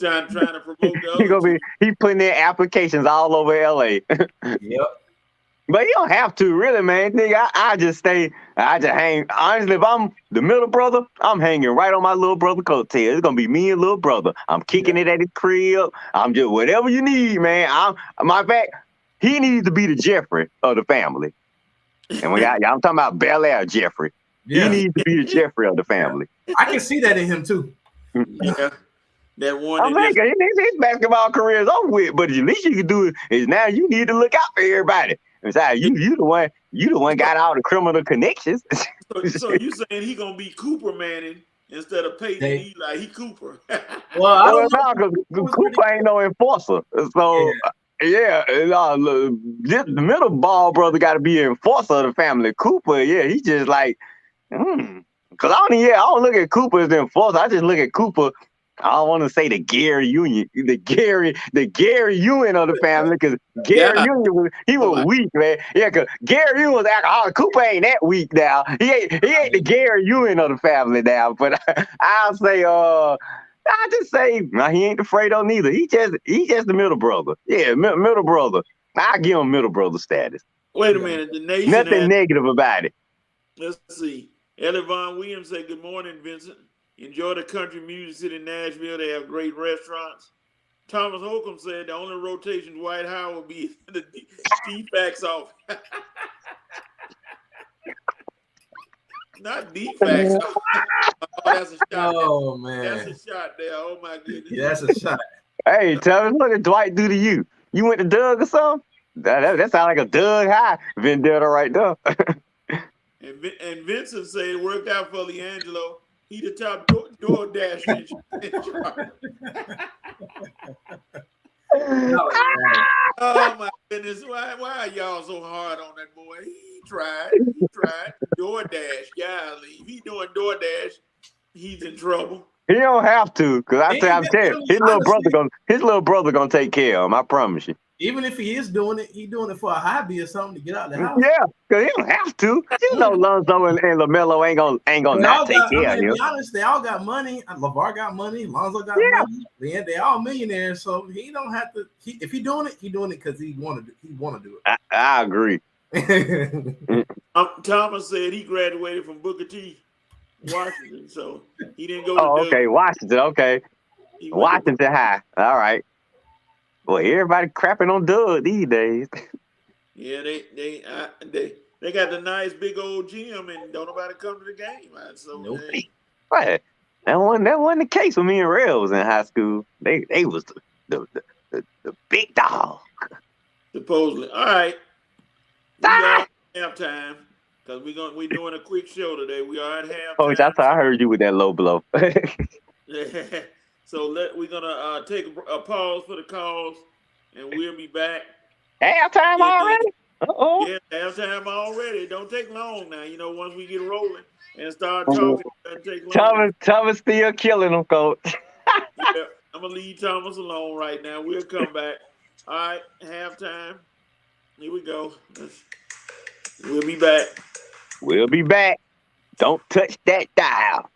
trying to provoke the He other gonna be two. he putting in applications all over LA. Yep. But you don't have to, really, man. Nigga, I just hang. Honestly, if I'm the middle brother, I'm hanging right on my little brother coattail. It's gonna be me and little brother. I'm kicking it at his crib. I'm just whatever you need, man. My fact, he needs to be the Jeffrey of the family. And I'm talking about Bel Air Jeffrey. He Yeah. needs to be the Jeffrey of the family. I can see that in him too. Yeah, that one I'm that just thinking his basketball career is over with, but the least you can do is now you need to look out for everybody. Besides, you the one got all the criminal connections. so you saying he gonna be Cooper Manning instead of Peyton and They, Eli? He Cooper. well, I Well, don't know. no, because It was pretty Cooper ain't no enforcer. So, yeah, look, the middle ball brother got to be an enforcer of the family. Cooper, yeah, he just like, because I don't look at Cooper as the enforcer. I just look at Cooper. I don't want to say the Gary Union, the Gary Ewing of the family, because Gary Yeah. Union was weak, man. Yeah, because Gary Ewing was alcoholic. Cooper ain't that weak now. He ain't the Gary Ewing of the family now. But I'll say, I just say, nah, he ain't afraid of neither. He just the middle brother. Yeah, middle brother. I give him middle brother status. Wait a minute. The nation Nothing has. negative about it. Let's see. Ellie Von Williams said, "Good morning, Vincent. Enjoy the country music city, Nashville. They have great restaurants." Thomas Holcomb said the only rotation Dwight Howard will be the defects off. Not defects. Oh, that's a shot. Oh That's man. a shot there. Oh my goodness. Yeah, that's a shot. Hey, tell me what did Dwight do to you? You went to Doug or something? That sound like a Doug High vendetta right there. And Vincent said it worked out for Leangelo. He the top door dasher in charge. Oh my goodness. Why are y'all so hard on that boy? He tried. DoorDash. Golly. If he doing DoorDash, he's in trouble. He don't have to, cause I'm telling you, his little brother gonna take care of him. I promise you. Even if he is doing it, he doing it for a hobby or something to get out of the house. Yeah, cause he don't have to. You know, Lonzo and LaMelo ain't gonna They not all take got, I care of mean, to him. be honest, they all got money. LeVar got money. Lonzo got Yeah. money. They all millionaires, so he don't have to. If he doing it because he want to do I agree. it. Thomas said he graduated from Booker T, Washington, so he didn't go to Oh, Doug. okay, Washington. Okay, He went to Washington High. All right. Well, everybody crapping on Doug these days. Yeah, they got the nice big old gym, and don't nobody come to the game. So Nope. What? That wasn't the case when me and Rail was in high school. They was the big dog. supposedly, all right. We are at halftime because we're doing a quick show today. We are at Coach, I halftime. heard you with that low blow. So we're gonna take a pause for the calls, and we'll be back. Halftime already? Uh-oh. Yeah, halftime already. Don't take long now. Once we get rolling and start talking, it doesn't take long. Thomas still killing them, Coach. Yeah, I'm gonna leave Thomas alone right now. We'll come back. All right, halftime. Here we go. We'll be back. We'll be back. Don't touch that dial.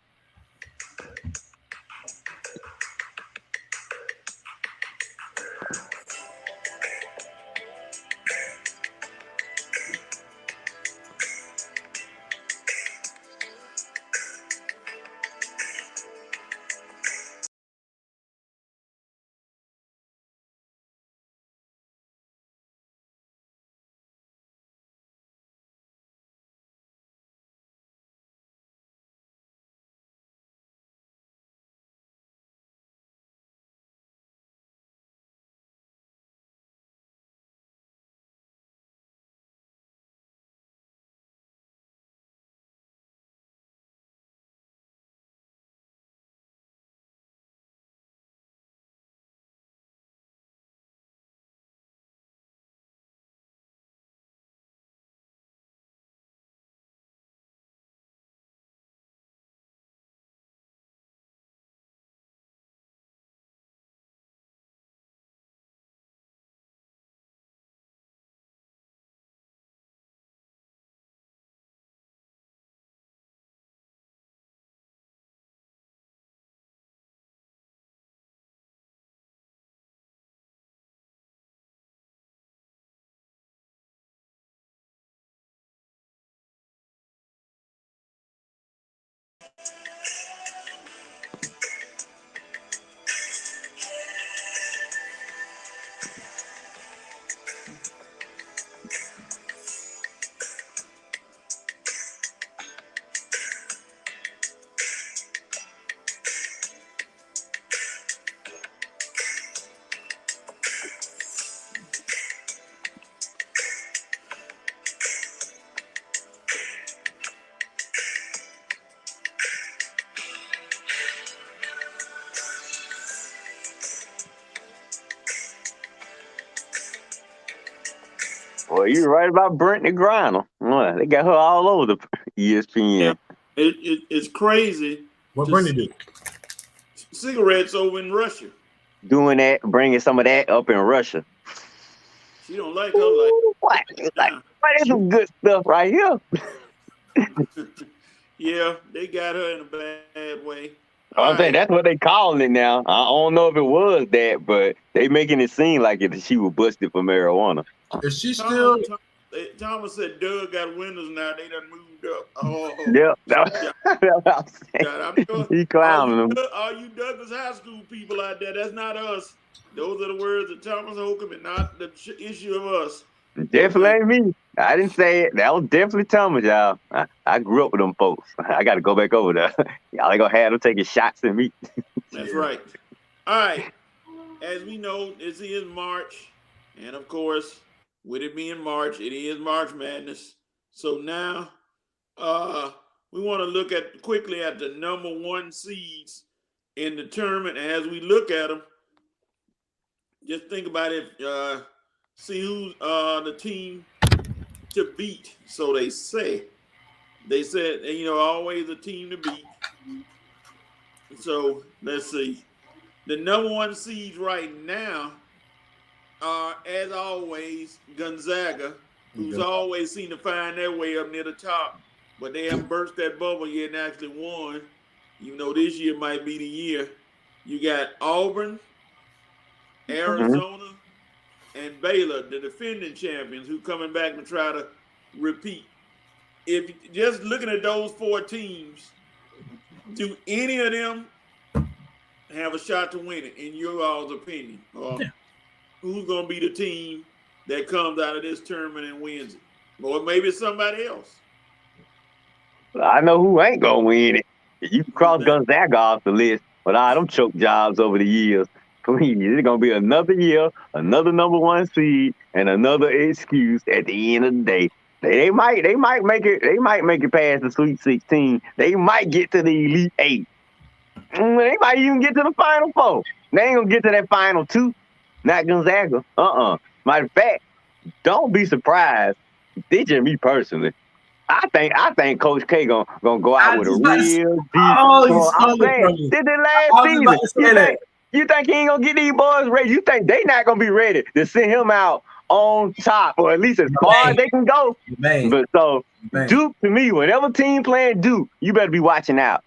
Well, you're right about Brittany Griner. Well, they got her all over the Yeah, ESPN. it's crazy. What to Brittany see do? cigarettes over in Russia. Doing that, bringing some of that up in Russia. She don't like her like Ooh, what? It's like, nah. what is some good stuff right here? Yeah, they got her in a bad way. All I'm saying right. that's what they calling it now. I don't know if it was that, but they making it seem like it she was busted for marijuana. Is she still? Thomas said Doug got windows now. They done moved up. Oh, Yep, yeah. that's what I'm saying. God, I'm sure He clowning them. all you Douglas High School people out there, that's not us. Those are the words of Thomas Holcomb and not the issue of us. Definitely ain't me. I didn't say it. That was definitely Thomas, y'all. I grew up with them folks. I got to go back over there. Y'all ain't gonna have them taking shots at me. That's right. All right. As we know, this is March. And of course, with it being March, it is March Madness. So now we want to look at quickly at the number one seeds in the tournament. And as we look at them, just think about it. See who's the team to beat. So they say. They said, always a team to beat. So let's see. The number one seeds right now are, as always, Gonzaga, who's always seemed to find their way up near the top, but they haven't burst that bubble yet and actually won. Even though this year might be the year. You got Auburn, Arizona, and Baylor, the defending champions, who coming back to try to repeat. If just looking at those four teams, do any of them have a shot to win it, in your all's opinion? Who's going to be the team that comes out of this tournament and wins it? Or maybe it's somebody else. I know who ain't gonna win it. You can cross Gonzaga off the list, but all them choke jobs over the years. Please, it's gonna be another year, another number one seed, and another excuse at the end of the day. They might make it. They might make it past the Sweet 16. They might get to the Elite 8. They might even get to the Final 4. They ain't gonna get to that Final 2. Not Gonzaga. Matter of fact, don't be surprised. This just me personally. I think Coach K gonna go out with a real deep. I'm saying this is last season. You think he ain't gonna get these boys ready? You think they not gonna be ready to send him out on top, or at least as far as they can go? But so Duke, to me, whenever team playing Duke, you better be watching out.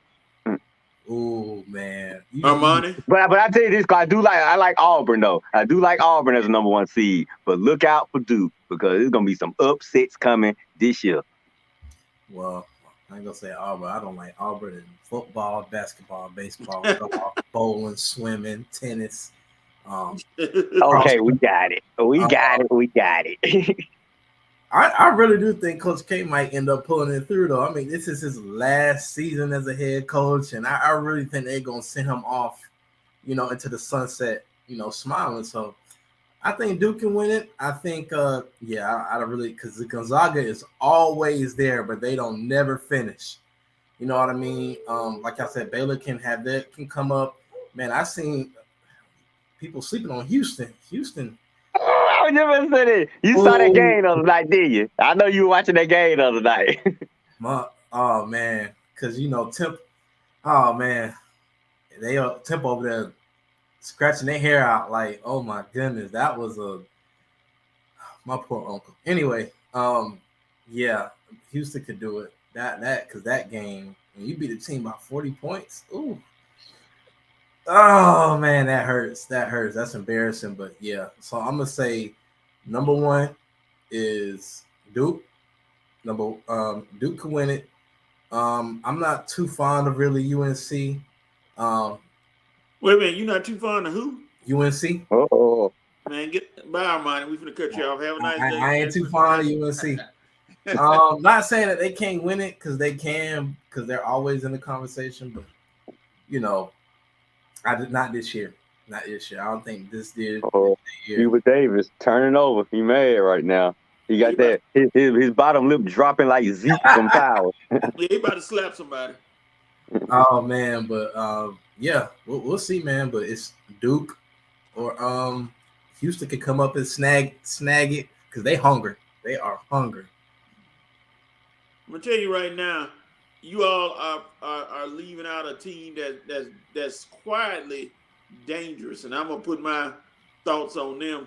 Oh man, Armani. But I tell you this, cause I like Auburn though. I do like Auburn as a number one seed. But look out for Duke because there's gonna be some upsets coming this year. Well, I ain't gonna say Auburn. I don't like Auburn in football, basketball, baseball, golf, bowling, swimming, tennis. Okay, we got it. We got it. I really do think Coach K might end up pulling it through, though. I mean, this is his last season as a head coach, and I really think they're gonna send him off, into the sunset, smiling. So I think Duke can win it. I think, I really, because the Gonzaga is always there, but they don't never finish. You know what I mean? Like I said, Baylor can come up. Man, I've seen people sleeping on Houston. I was just gonna say that. You saw that game the other night, did you? I know you were watching that game the other night. Oh man, because Temp. Oh man, Temp over there scratching their hair out. Like, oh my goodness, that was my poor uncle. Anyway, yeah, Houston could do it. Because that game, when you beat a team by 40 points, ooh. Oh man, that hurts. That's embarrassing. But yeah, so I'm gonna say number one is Duke. Duke can win it. I'm not too fond of really UNC. Wait a minute, you're not too fond of who? UNC. Oh, Man, get by Armani. We finna cut you off. Have a nice day. I ain't too fond of UNC. Not saying that they can't win it because they can, because they're always in the conversation. But I did not this year. Not this year. I don't think this did. Hubert Davis turning over. He mad right now. He got that his bottom lip dropping like Zeke from Power. He about to slap somebody. Oh man, but yeah, we'll see, man. But it's Duke or Houston could come up and snag it because they hungry. They are hungry. I'm gonna tell you right now, you all are leaving out a team that's quietly dangerous, and I'm gonna put my thoughts on them.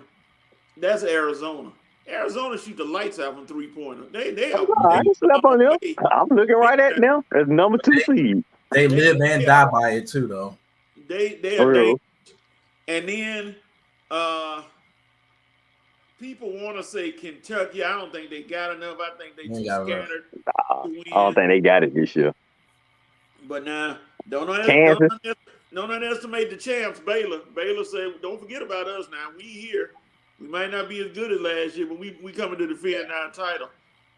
That's Arizona. Arizona shoot the lights out from 3-pointer. I slept on them. I'm looking right at them. That's number 2 seed. They live and die by it too, though. They are dangerous. And then people want to say Kentucky. I don't think they got enough. I think they too scattered. I don't think they got it this year. But now, don't underestimate the champs, Baylor. Baylor said, don't forget about us now. We here. We might not be as good as last year, but we coming to defend our title.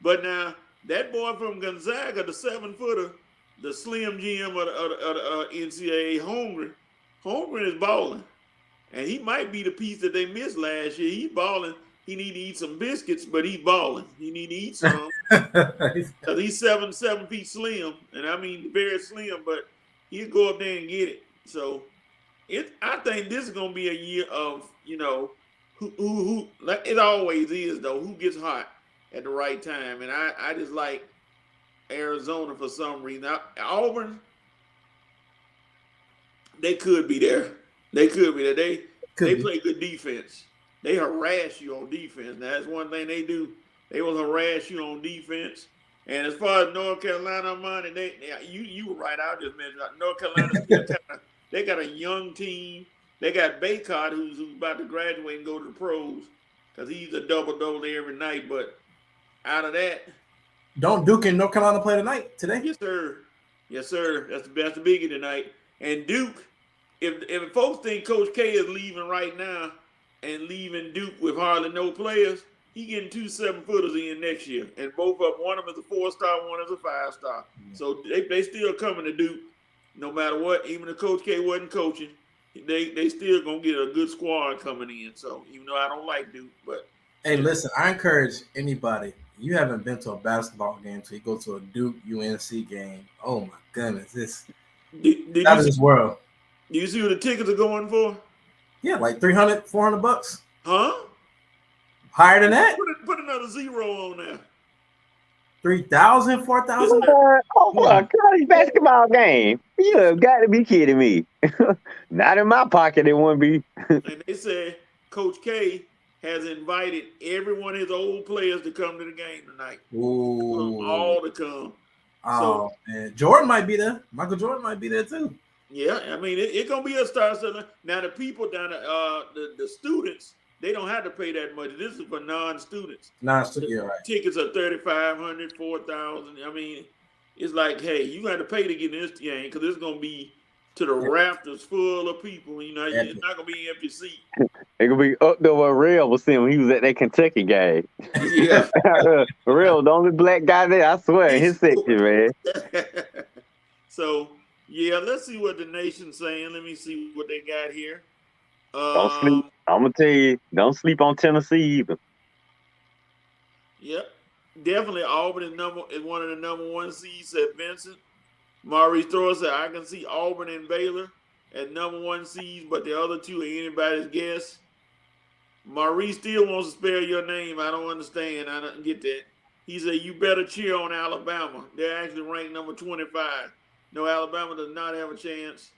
But now, that boy from Gonzaga, the 7-footer, the Slim Jim of the NCAA, Holmgren is balling. And he might be the piece that they missed last year. He's balling. He need to eat some biscuits, but he's balling. He need to eat some. Because he's 7 feet slim. And I mean very slim, but he'll go up there and get it. So I think this is gonna be a year of, who like it always is though, who gets hot at the right time. And I just like Arizona for some reason. Auburn, they could be there. They could be there. They play good defense. They harass you on defense. Now, that's one thing they do. They will harass you on defense. And as far as North Carolina, you were right. I just mentioned North Carolina. They got a young team. They got Baycott, who's about to graduate and go to the pros, because he's a double every night. But out of that, don't Duke and North Carolina play tonight? Today? Yes, sir. Yes, sir. That's the biggie tonight. And Duke, if folks think Coach K is leaving right now and leaving Duke with hardly no players, he getting 2 7-footers in next year. And both of them, one of them is a 4-star, one is a 5-star. So they still coming to Duke no matter what. Even if Coach K wasn't coaching, they still going to get a good squad coming in. So even though I don't like Duke, but. Hey, listen, I encourage anybody. You haven't been to a basketball game, so you go to a Duke UNC game. Oh my goodness, this out of this world. Do you see what the tickets are going for? Yeah, like $300, $400. Huh? Higher than that? Put another 0 on there. 3,000, 4,000. Oh my college basketball game! You have got to be kidding me. Not in my pocket, it wouldn't be. And they said Coach K has invited every one of his old players to come to the game tonight. Ooh. All to come. Oh, man. Jordan might be there. Michael Jordan might be there too. Yeah, I mean, it's going to be a star. Now, the people down at the students, they don't have to pay that much. This is for non-students. Non-students, yeah, right. Tickets are $3,500, $4,000. I mean, it's like, hey, you got to pay to get in this game because it's going to be to the rafters full of people. It's not going to be an empty seat. It could be up there where Real was seeing when he was at that Kentucky game. Yeah. Real, the only black guy there, I swear, in his section, man. So, yeah, let's see what the nation's saying. Let me see what they got here. Don't sleep. I'm going to tell you, don't sleep on Tennessee either. Yep. Definitely Auburn is one of the number 1 seeds, said Vincent. Maurice Thor said, I can see Auburn and Baylor at number 1 seeds, but the other two are anybody's guess. Maurice still wants to spell your name. I don't understand. I don't get that. He said, you better cheer on Alabama. They're actually ranked number 25. No, Alabama does not have a chance.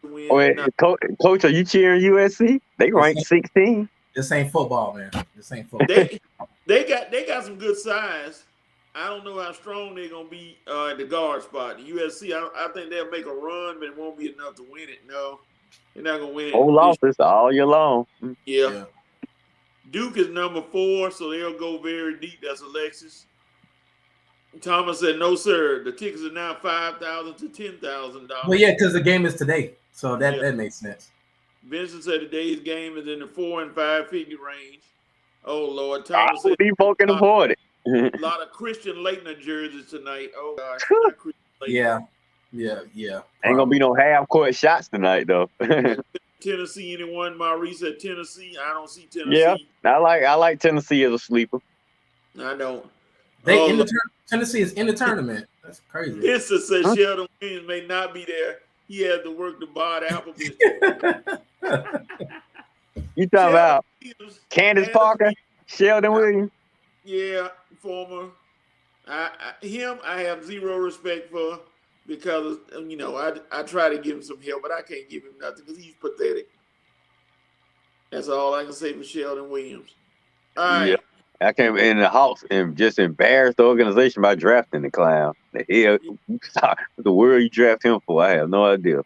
Wait, Coach, are you cheering USC? They ranked 16. This ain't football, man. This ain't football. They got some good size. I don't know how strong they're gonna be at the guard spot. The USC, I think they'll make a run, but it won't be enough to win it. No, they're not gonna win it. Whole losses all year long. Yeah. Duke is number 4, so they'll go very deep. That's Alexis. Thomas said, "No, sir. The tickets are now $5,000 to $10,000." Well, yeah, because the game is today, so that Yeah. that makes sense. Vincent said today's game is in the 4 and 5 figure range. Oh Lord, I Thomas said hope these folks can afford it. a lot of Christian Laettner jerseys tonight. Oh gosh, not Christian Laettner. Yeah. Ain't gonna be no half court shots tonight though. Tennessee, anyone? Maurice at Tennessee. I don't see Yeah, Tennessee. I like Tennessee as a sleeper. I don't. They in the Tennessee is in the tournament. That's crazy. Vincent said Sheldon Williams may not be there. He has to work to Bard Appleby's. You talking about Candace Parker, Sheldon Williams? Yeah, former. I have zero respect for because I try to give him some help, but I can't give him nothing because he's pathetic. That's all I can say for Sheldon Williams. All right. Yeah. I came in the house and just embarrassed the organization by drafting the clown. The hell, the world you draft him for? I have no idea.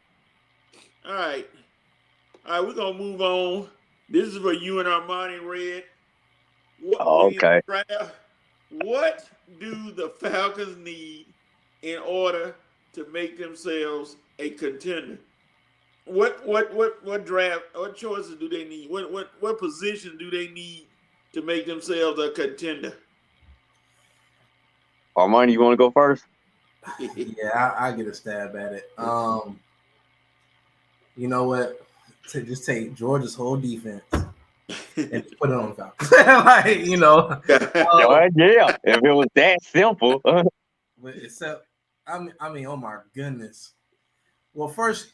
All right, we're gonna move on. This is for you and Armani Red. Okay. What do the Falcons need in order to make themselves a contender? What draft? What choices do they need? What position do they need to make themselves a contender? Armani, you want to go first? Yeah, I get a stab at it. You know what? To just take Georgia's whole defense and put it on the Falcons. Yeah, if it was that simple. Except, I mean, oh my goodness. Well, first,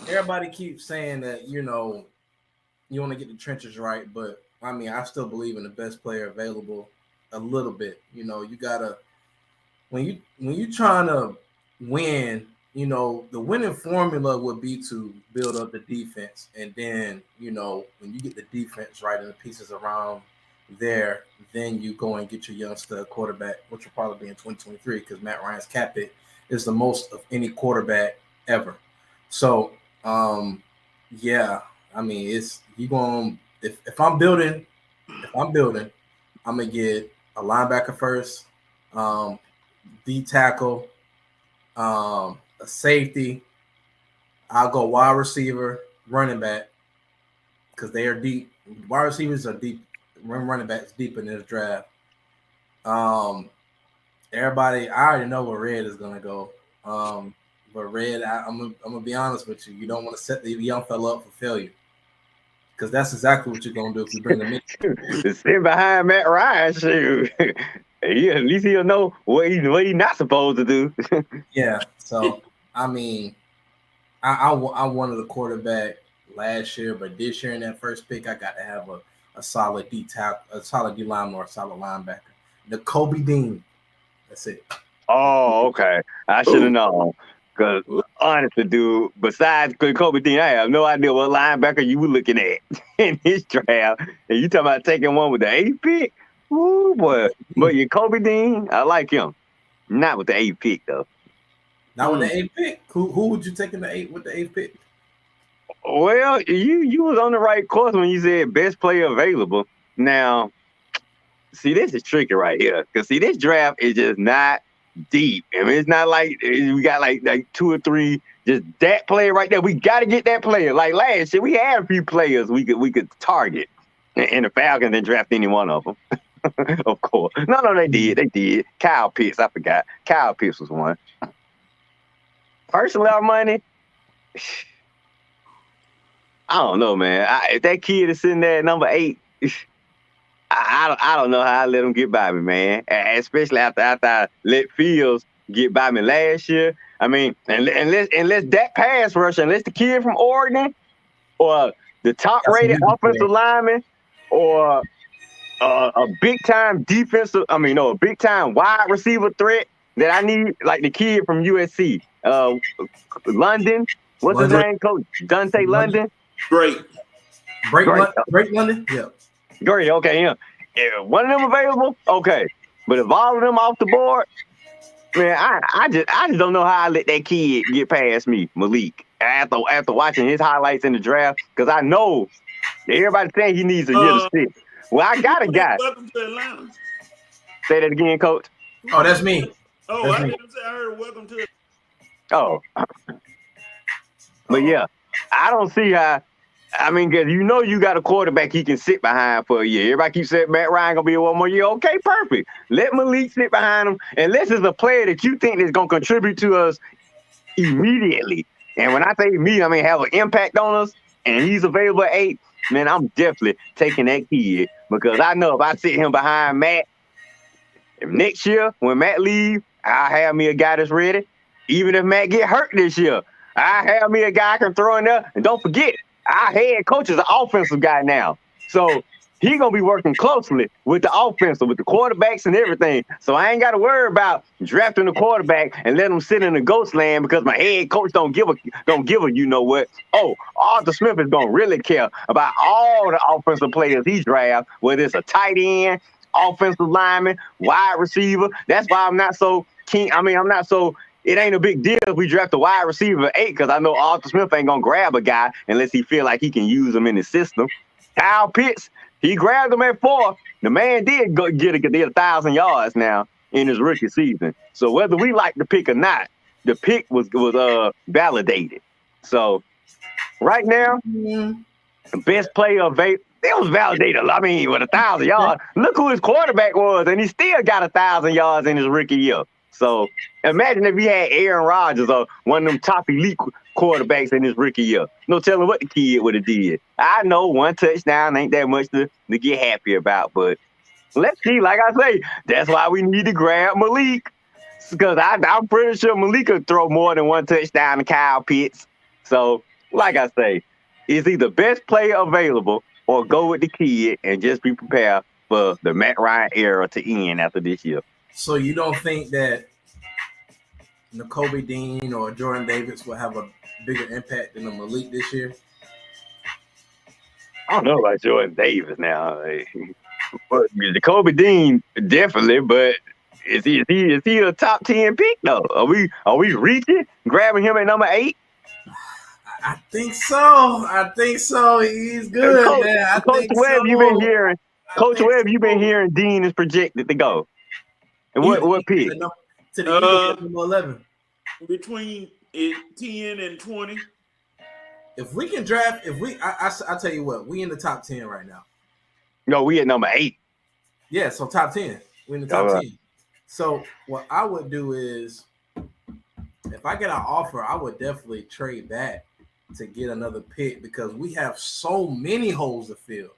everybody keeps saying that you want to get the trenches right, but I mean, I still believe in the best player available a little bit. You gotta when you trying to win. The winning formula would be to build up the defense. And then, when you get the defense right and the pieces around there, then you go and get your youngster quarterback, which will probably be in 2023 because Matt Ryan's cap hit is the most of any quarterback ever. So, yeah, I mean, if I'm building, I'm going to get a linebacker first, D tackle, a safety. I'll go wide receiver, running back, because they are deep. Wide receivers are deep. Running backs deep in this draft. Everybody, I already know where Red is gonna go. But Red, I'm gonna be honest with you. You don't want to set the young fella up for failure, because that's exactly what you're gonna do if you bring them in. Sit behind Matt Ryan, shoot. At least he'll know what he's not supposed to do. Yeah. So I mean, I wanted a quarterback last year, but this year in that first pick, I got to have a solid D tackle, a solid D lineman, or a solid linebacker. The Kobe Dean. That's it. Oh, okay. I should have known. Because honestly, dude, besides Kobe Dean, I have no idea what linebacker you were looking at in this draft. And you talking about taking one with the 8th pick? Ooh, boy. But your Kobe Dean, I like him. Not with the 8th pick, though. Not with the 8th pick? Who would you take in the 8th with the 8th pick? Well, you was on the right course when you said best player available. Now, see, this is tricky right here. Because, see, this draft is just not deep. I mean, it's not like we got like 2 or 3, just that player right there. We got to get that player. Like last year, we had a few players we could target. And the Falcons didn't draft any one of them. Of course. No, they did. They did. Kyle Pitts, I forgot. Kyle Pitts was one. Personally, our money, I don't know, man. If that kid is sitting there at number 8, I don't know how I let him get by me, man. Especially after I let Fields get by me last year. I mean, unless that pass rusher, unless the kid from Oregon or the top-rated offensive lineman or a big-time a big-time wide receiver threat that I need, like the kid from USC, London. What's his name, Coach? Dante London? Great. London? Yeah. Great, okay, yeah. If one of them available, okay. But if all of them off the board, man, I just don't know how I let that kid get past me, Malik, after watching his highlights in the draft, because I know everybody's saying he needs a year to stick. Well, I got a guy. Welcome to Atlanta. Say that again, Coach. Oh, that's me. Oh, That's I me. didn't say I heard welcome to. Oh, but Uh-oh. yeah, I don't see how. I mean, because you got a quarterback he can sit behind for a year. Everybody keeps saying Matt Ryan gonna be 1 more year. Okay, perfect. Let Malik sit behind him, unless it's a player that you think is gonna contribute to us immediately. And when I say immediate, I mean have an impact on us, and he's available at 8. Man, I'm definitely taking that kid because I know if I sit him behind Matt, if next year when Matt leave, I'll have me a guy that's ready. Even if Matt get hurt this year, I have me a guy I can throw in there. And don't forget, our head coach is an offensive guy now. So he gonna be working closely with the offensive, with the quarterbacks and everything. So I ain't got to worry about drafting a quarterback and let him sit in the ghost land because my head coach don't give a you know what. Oh, Arthur Smith is gonna really care about all the offensive players he draft, whether it's a tight end, offensive lineman, wide receiver. That's why I'm not so keen. I mean, I'm not so. It ain't a big deal if we draft a wide receiver at 8 because I know Arthur Smith ain't gonna grab a guy unless he feel like he can use him in his system. Kyle Pitts, he grabbed him at 4. The man did go get 1,000 yards now in his rookie season. So whether we like the pick or not, the pick was validated. So right now, best player available. It was validated. I mean, with 1,000 yards. Look who his quarterback was, and he still got 1,000 yards in his rookie year. So imagine if he had Aaron Rodgers or one of them top elite quarterbacks in his rookie year. No telling what the kid would have did. I know 1 touchdown ain't that much to get happy about, but let's see. Like I say, that's why we need to grab Malik. Because I'm pretty sure Malik could throw more than 1 touchdown to Kyle Pitts. So, like I say, is he the best player available or go with the kid and just be prepared for the Matt Ryan era to end after this year? So you don't think that Nakobe Dean or Jordan Davis will have a bigger impact than the Malik this year? I don't know about Jordan Davis now. But Jacoby Dean definitely, but is he a top 10 pick though? Are we reaching, grabbing him at number 8? I think so. He's good, Coach, man. Coach Webb, you've been hearing. Coach Webb, you've been hearing Dean is projected to go. And what pick? To the Eagles, number 11. Between 10 and 20. If we can draft, I tell you what, we in the top 10 right now. No, we at number 8. Yeah, so top 10. We're in the top 10. So what I would do is, if I get an offer, I would definitely trade back to get another pick because we have so many holes to fill.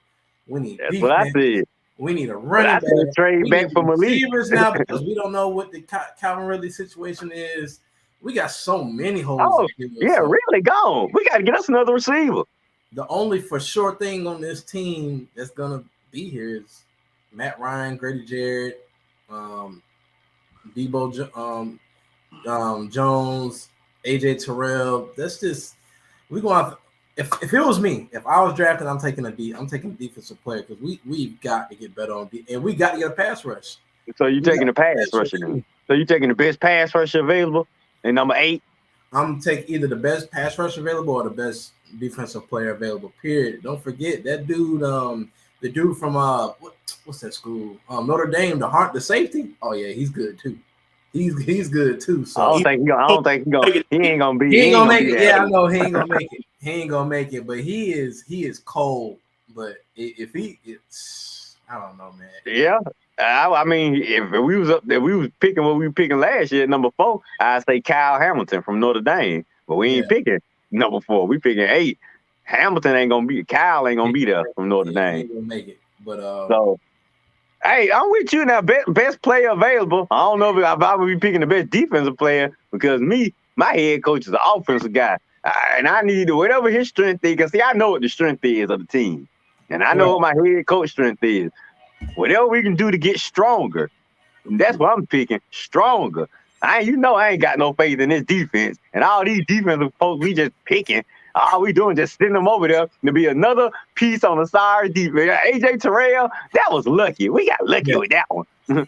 We need That's defense. what I said. We need a running back. Trade back for Malik. Receivers now because we don't know what the Calvin Ridley situation is. We got so many holes. Oh, yeah, really gone. We got to get us another receiver. The only for sure thing on this team that's gonna be here is Matt Ryan, Grady Jarrett, Debo Jones, AJ Terrell. That's just we're going. If it was me, if I was drafting, I'm taking a defensive player because we've got to get better on and we got to get a pass rush. So you're taking the pass rusher. So you're taking the best pass rusher available in number 8. I'm taking either the best pass rush available or the best defensive player available. Period. Don't forget that dude. The dude from what's that school? Notre Dame. The safety. Oh yeah, he's good too. He's good too. So I don't think he ain't gonna be. He ain't gonna make it. Yeah, I know he ain't gonna make it. He ain't gonna make it. But he is cold. But if it's, I don't know, man. Yeah. I mean, if we was picking what we were picking last year, number 4, I'd say Kyle Hamilton from Notre Dame. But we ain't picking number 4. We picking 8. Hamilton ain't gonna be. Kyle ain't gonna be there from Notre Dame. He ain't gonna make it. But so, hey, I'm with you now. Best player available. I don't know if I would be picking the best defensive player because my head coach is an offensive guy, and I need whatever his strength is. Because see, I know what the strength is of the team, and I know what my head coach strength is. Whatever we can do to get stronger, that's what I'm picking. Stronger. I ain't got no faith in this defense. And all these defensive folks we just picking, all we doing just sending them over there to be another piece on the side defense. AJ Terrell, that was lucky. We got lucky with that one. Well,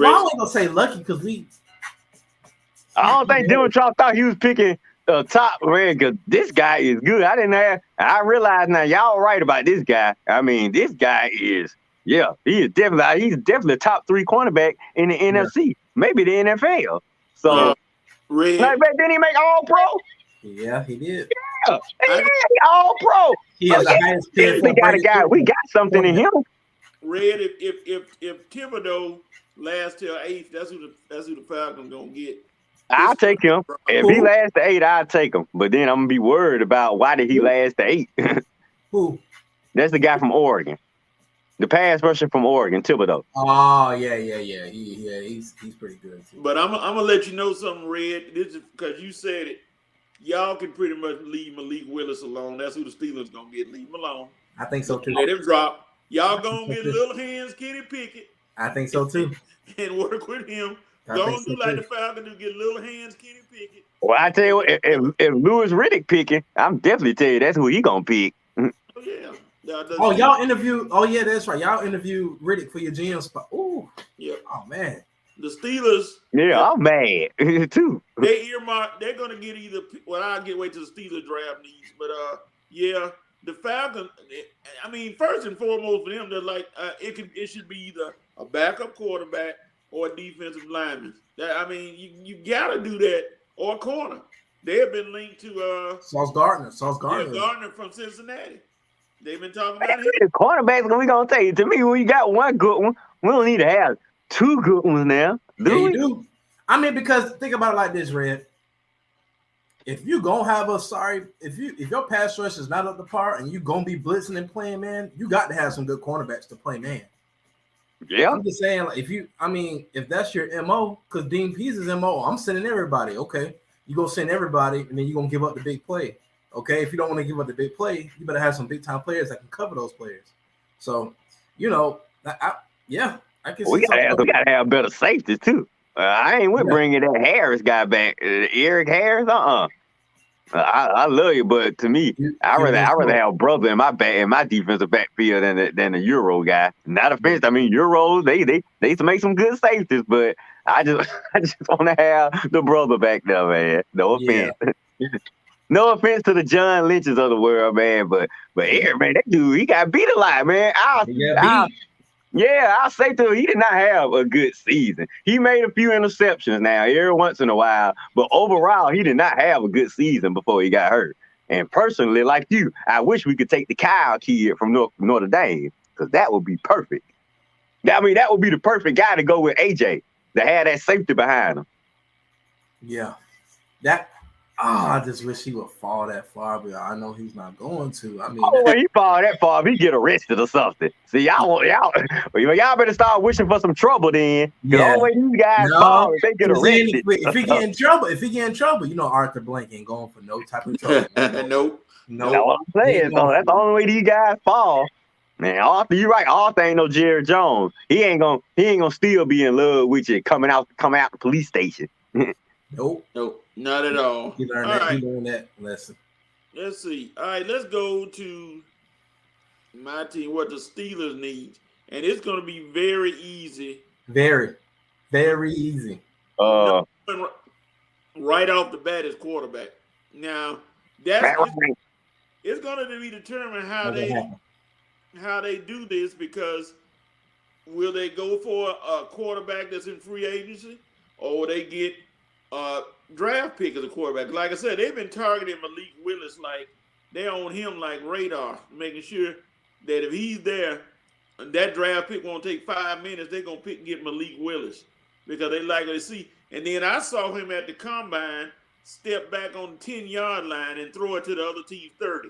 I ain't gonna say lucky because I don't think Dylan Trump thought he was picking top man because this guy is good. I realize now y'all right about this guy. I mean, this guy is Yeah, he's definitely a top 3 cornerback in the Yeah. NFC, maybe the NFL. So, Red, like, but didn't he make All Pro? Yeah, he did. Yeah, I- he All Pro. He has the highest paid We for got a guy. We got something in him. Red. If Thibodeau lasts till 8th, that's who the Falcons gonna get. I'll take him. If he lasts to 8, I'll take him. But then I'm gonna be worried about why did he last to 8? Who? That's the guy from Oregon, the pass rusher from Oregon, Thibodeau. Oh yeah. He's pretty good too. But I'm gonna let you know something, Red. This is because you said it. Y'all can pretty much leave Malik Willis alone. That's who the Steelers gonna get. Leave him alone. I think so too. Let him drop. Y'all gonna get little hands, Kenny Pickett. I think so too. And work with him. I Go think and so do like too. the Falcons do. Get little hands, Kenny Pickett. Well, I tell you what, if Louis Riddick picking, I'm definitely tell you that's who he gonna pick. Oh yeah. Oh, y'all interviewed. Oh yeah, that's right. Y'all interviewed Riddick for your GM spot. Ooh. Yep. Oh man. The Steelers. Yeah, I'm mad too. They earmark. They're gonna get either. Well, I'll get wait till the Steelers draft needs. But yeah, the Falcons. I mean, first and foremost for them, they're like it should be either a backup quarterback or a defensive lineman. I mean, you gotta do that or a corner. They have been linked to Sauce Gardner. Yeah, Gardner from Cincinnati. They've been talking about him. The cornerbacks, we gonna tell you. To me, when you got one good one, we don't need to have 2 good ones now. You do. I mean, because think about it like this, Red. If you gonna have if your pass rush is not up to par and you gonna be blitzing and playing man, you got to have some good cornerbacks to play man. Yeah. I'm just saying, like, if that's your MO, because Dean Pease's MO, I'm sending everybody. Okay, you gonna send everybody, and then you're gonna give up the big play. Okay, if you don't want to give up the big play, you better have some big time players that can cover those players. So, I can. We gotta have better safeties too. I ain't with bringing that Harris guy back, Eric Harris. I love you, but to me, I rather have brother in my defensive backfield than the Euro guy. Not offense, I mean Euros they used to make some good safeties, but I just want to have the brother back there, man. No offense. Yeah. No offense to the John Lynches of the world, man, but Eric, man, that dude, he got beat a lot, man. I'll say to him, he did not have a good season. He made a few interceptions now, every once in a while, but overall, he did not have a good season before he got hurt. And personally, like you, I wish we could take the Kyle kid from Notre Dame, because that would be perfect. I mean, that would be the perfect guy to go with AJ, to have that safety behind him. Yeah. I just wish he would fall that far, but I know he's not going to. I mean, when he fall that far, if he get arrested or something. See, y'all better start wishing for some trouble then. Yeah. Always these guys fall if they get arrested. If he get in trouble, Arthur Blank ain't going for no type of trouble. Nope. That's what I'm saying. So that's the only way these guys fall. Man, Arthur, you're right. Arthur ain't no Jerry Jones. He ain't gonna still be in love with you come out the police station. Nope, not at all. He learned that lesson. Let's see. All right, let's go to my team. What the Steelers need, and it's going to be very easy. Very, very easy. Right off the bat is quarterback. Now it's going to be determined how they do this, because will they go for a quarterback that's in free agency, or will they get draft pick as a quarterback? Like I said, they've been targeting Malik Willis, like they own him like radar, making sure that if he's there, that draft pick won't take 5 minutes. They're gonna get Malik Willis because they like to see. And then I saw him at the combine step back on the 10-yard line and throw it to the other team's 30.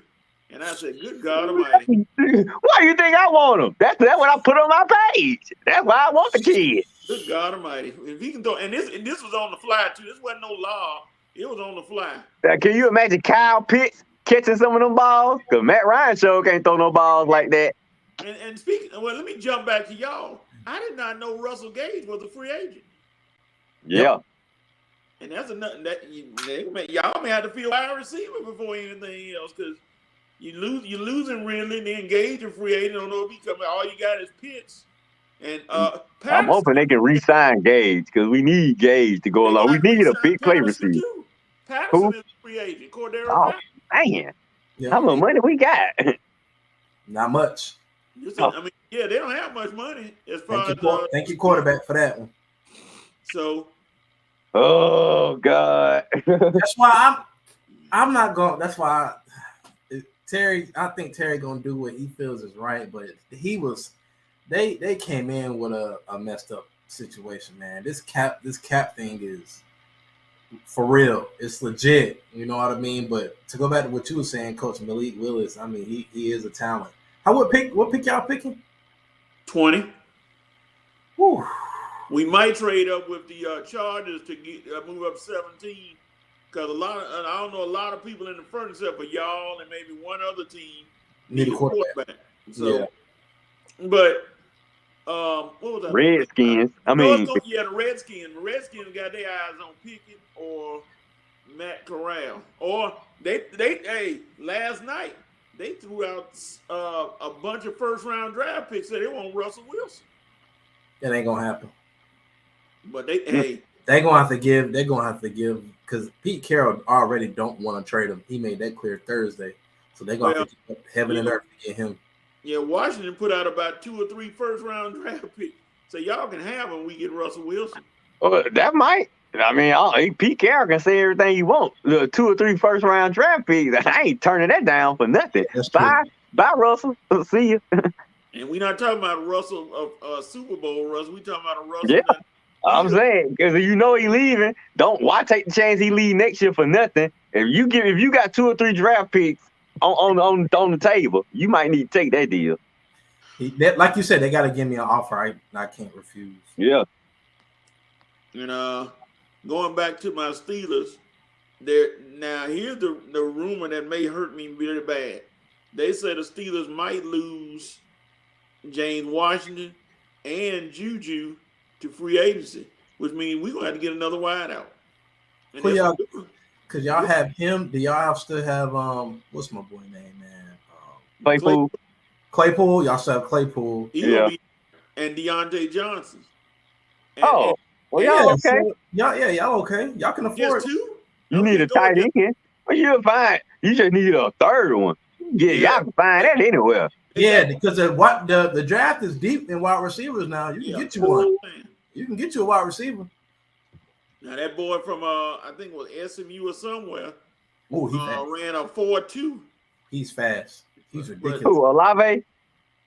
And I said, "Good God Almighty!" Why do you think I want him? That's what I put on my page. That's why I want the kid. Good God Almighty! If he can throw, and this was on the fly too. This wasn't no law. It was on the fly. Can you imagine Kyle Pitts catching some of them balls? Because Matt Ryan sure can't throw no balls like that. And speaking, well, let me jump back to y'all. I did not know Russell Gage was a free agent. Yeah. And that's another that y'all may have to feel wide receiver before anything else, because you're losing really. And then Gage a free agent. I don't know if he coming. All you got is Pitts. And I'm hoping they can re-sign Gage, because we need Gage to go along. We need a big play receiver. Patterson is a free agent. Cordero Patterson. Man. Yeah. How much money we got? Not much. Listen, I mean, yeah, they don't have much money as far as thank you, quarterback, for that one. So, oh God, that's why I'm not going. That's why Terry. I think Terry gonna do what he feels is right, but they came in with a messed up situation, man. This cap thing is for real. It's legit. You know what I mean? But to go back to what you were saying, Coach Malik Willis, I mean, he is a talent. What pick y'all picking? 20. Whew. We might trade up with the Chargers to get move up 17 because I don't know, a lot of people in the front except for y'all and maybe one other team need a quarterback. So, yeah. But what was that? Redskins. The Redskins. The Redskins got their eyes on Pickett or Matt Corral. Or they last night they threw out a bunch of first round draft picks. So they want Russell Wilson. That ain't gonna happen. But they're gonna have to give because Pete Carroll already don't want to trade him. He made that clear Thursday. So they're gonna have to give heaven and earth to get him. Yeah, Washington put out about 2 or 3 first-round draft picks. So y'all can have them. We get Russell Wilson. Well, that might. I mean, Pete Carroll can say everything he wants. The 2 or 3 first-round draft picks. I ain't turning that down for nothing. Bye, Russell. See you. And we're not talking about Russell of Super Bowl Russell. We talking about a Russell. Yeah, I'm saying because you know he leaving. Why take the chance he leave next year for nothing? If you got 2 or 3 draft picks on the table, you might need to take that deal. Like you said, they got to give me an offer. I can't refuse. Yeah. And going back to my Steelers, now here's the rumor that may hurt me really bad. They say the Steelers might lose James Washington and Juju to free agency, which means we're gonna have to get another wideout. Because y'all have him. Do y'all still have what's my boy name, man? Claypool. Y'all still have Claypool. He'll be, and Deontay Johnson. Well, y'all okay? Y'all okay? Y'all can afford just 2. You need a tight end. Well, you'll find. You just need a third one. Y'all can find that anywhere. Yeah, because the draft is deep in wide receivers now. You can get you one. You can get you a wide receiver. Now that boy from I think it was SMU or somewhere. Oh, he ran a 4.2. He's fast. He's ridiculous. Who, Olave?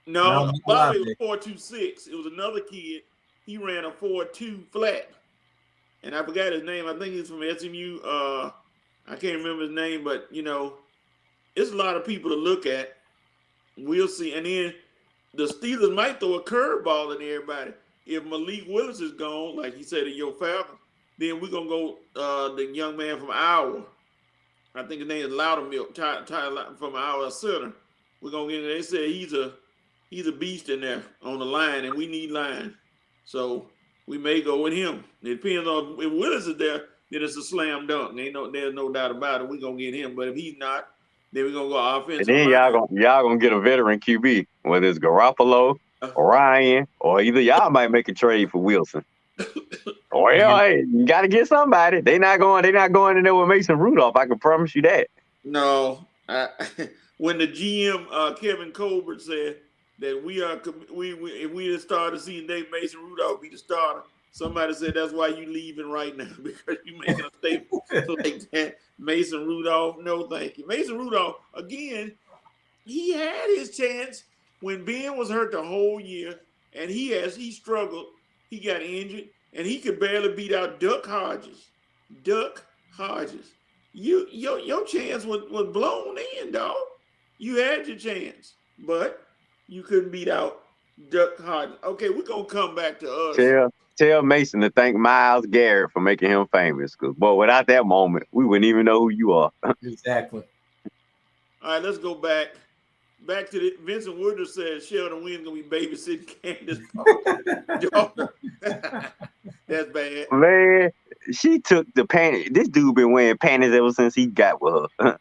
No, Olave was 4.26. It was another kid. He ran a 4.2 flat, and I forgot his name. I think he's from SMU. I can't remember his name, but it's a lot of people to look at. We'll see. And then the Steelers might throw a curveball at everybody. If Malik Willis is gone, like he said in your Falcons, then we're going to go the young man from Iowa. I think his name is Loudermilk, Ty from Iowa Center. We're going to get him. They say he's a beast in there on the line, and we need line. So we may go with him. It depends on if Willis is there, then it's a slam dunk. There's no doubt about it. We're going to get him. But if he's not, then we're gonna go offensive. And then y'all gonna get a veteran QB, whether it's Garoppolo, Ryan, or either y'all might make a trade for Wilson. Hey, you gotta get somebody. They not going in there with Mason Rudolph. I can promise you that. No, when the GM Kevin Colbert said that if we had started seeing Dave Mason Rudolph be the starter, somebody said that's why you leaving right now because you making a statement like that. Mason Rudolph, no thank you. Mason Rudolph, again, he had his chance when Ben was hurt the whole year, and he struggled. He got injured, and he could barely beat out Duck Hodges. Your chance was blown in, dog. You had your chance, but you couldn't beat out Duck Hodges. Okay, we're gonna come back to us. Tell Mason to thank Myles Garrett for making him famous. Because, boy, without that moment, we wouldn't even know who you are. Exactly. All right, let's go back. Back to Vincent Woodard said Sheldon Wynn's going to be babysitting Candace. That's bad. Man, she took the panties. This dude been wearing panties ever since he got with her.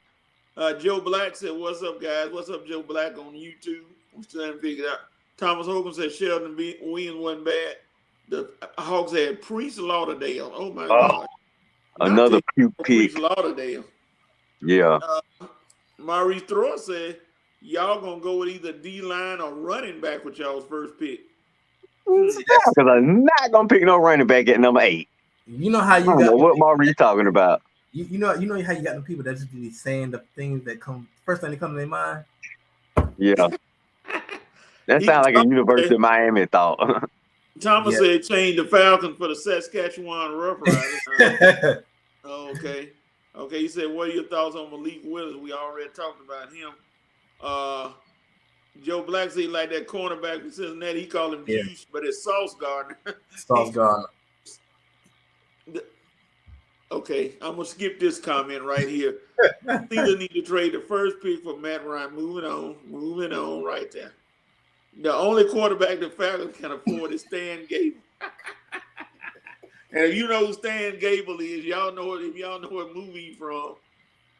Joe Black said, what's up, guys? What's up, Joe Black on YouTube? I'm still trying to figure it out. Thomas Hogan said Sheldon Wynn wasn't bad. The Hawks had Priest Lauderdale. Oh, my God. Another puke pig. Priest Lauderdale. Yeah. Maurice Thrower said, y'all gonna go with either D line or running back with y'all's first pick. See, that's, Because I'm not gonna pick no running back at number 8. you know how I you don't got know what Maurice talking about. you know how you got the people that just be saying the things that come first thing that come to their mind. Yeah, that sounds like a University of Miami thought. Thomas Yeah. said change the Falcons for the Saskatchewan Roughriders. Okay. Okay, he said, what are your thoughts on Malik Willis? We already talked about him. Joe Black said like that cornerback from Cincinnati. He called him Juice, but it's Sauce Gardner. Sauce Gardner. Okay, I'm going to skip this comment right here. Steelers need to trade the first pick for Matt Ryan. Moving on right there. The only quarterback the Falcons can afford is Stan Gable. And if you know who Stan Gable is, y'all know it. If y'all know what movie he's from,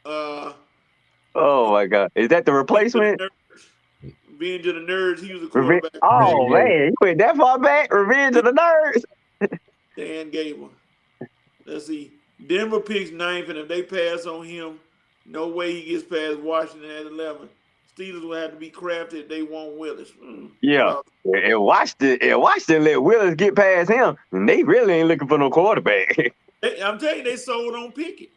Oh my God, is that the replacement? Revenge of the Nerds. He was a quarterback. Oh man, you went that far back. Revenge of the Nerds. Stan Gable. Let's see. Denver picks 9th, and if they pass on him, no way he gets past Washington at 11. Steelers will have to be crafted. They want Willis. Yeah, and Washington let Willis get past him, and they really ain't looking for no quarterback. I'm telling you, they sold on Pickett.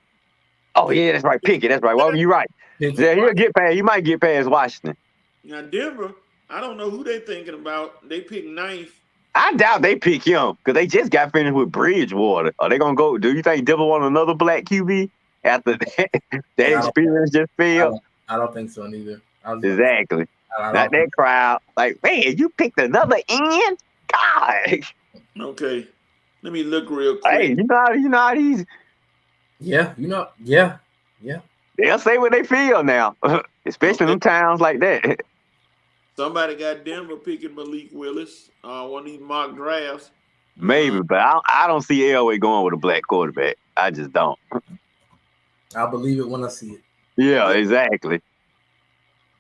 Oh yeah, that's right, Pickett. That's right. Well, you're right. Yeah, he'll get past. He might get past Washington. Now Denver, I don't know who they're thinking about. They picked 9th. I doubt they pick him because they just got finished with Bridgewater. Are they gonna go? Do you think Denver want another black QB after that experience just failed? I don't think so neither. Exactly. Not that crowd. Like, man, you picked another end? God. Okay. Let me look real quick. Hey, you know how these. Yeah. They'll say what they feel now, especially in towns like that. Somebody got Denver picking Malik Willis, one of these mock drafts. Maybe, but I don't see Elway going with a black quarterback. I just don't. I'll believe it when I see it. Yeah, exactly.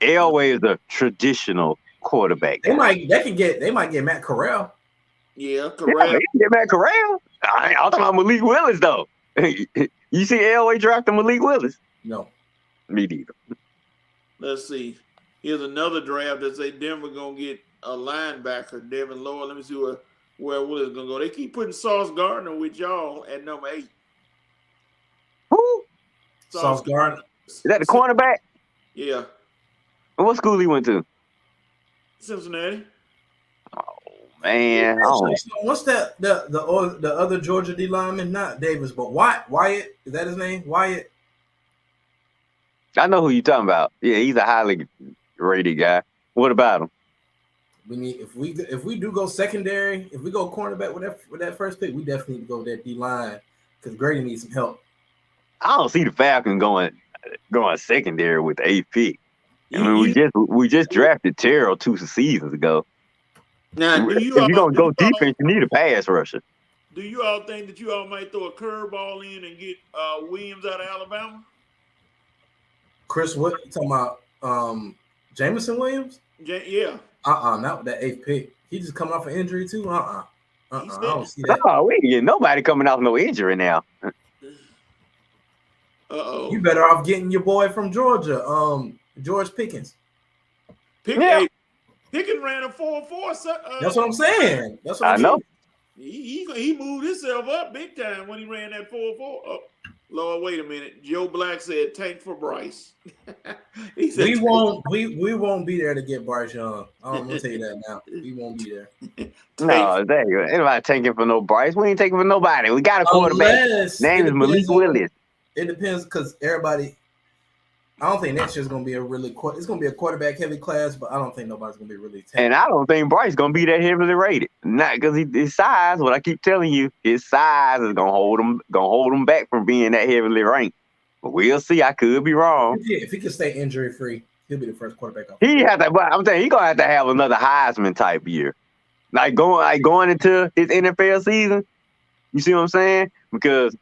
Elway is a traditional quarterback. They might get Matt Corral. Yeah, Corral. Yeah, get Matt Corral. I'm talking about Malik Willis though. You see Elway drafting Malik Willis? No. Me neither. Let's see. Here's another draft that say Denver gonna get a linebacker, Devin Lloyd. Let me see where Willis gonna go. They keep putting Sauce Gardner with y'all at number 8. Who? Sauce Gardner. Is that the cornerback? Yeah. What school he went to? Cincinnati. Oh man. What's that? The other Georgia D lineman, not Davis, but Wyatt. Is that his name? Wyatt. I know who you're talking about. Yeah, he's a highly rated guy. What about him? We need if we do go secondary, if we go cornerback with that first pick, we definitely need to go with that D line because Grady needs some help. I don't see the Falcons going secondary with the 8th pick. I mean, we just drafted Terrell 2 seasons ago. Now, if you're gonna go defense, you need a pass rusher. Do you all think that you all might throw a curveball in and get Williams out of Alabama? Chris, what you talking about? Jameson Williams? Yeah. Not with that 8th pick. He just coming off an injury too. I don't see that. Oh, we ain't getting nobody coming off no injury now. Uh-oh. You better off getting your boy from Georgia, George Pickens. Pickens ran a 4.4. That's what I'm saying. That's what I know. He moved himself up big time when he ran that 4.4. Oh, Lord, wait a minute. Joe Black said tank for Bryce. He said we won't be there to get Bryce Young. I'm gonna tell you that now. We won't be there. No, there you go. Ain't nobody taking for no Bryce. We ain't taking for nobody. We got a quarterback. Name is Malik Willis. It depends because everybody. I don't think next year's gonna be it's gonna be a quarterback heavy class, but I don't think nobody's gonna be really talented. And I don't think Bryce gonna be that heavily rated. Not because his size. What I keep telling you, his size is gonna hold him back from being that heavily ranked. But we'll see. I could be wrong. If he can stay injury free, he'll be the first quarterback. I'm saying he's gonna have to have another Heisman type year. Like going into his NFL season. You see what I'm saying? Because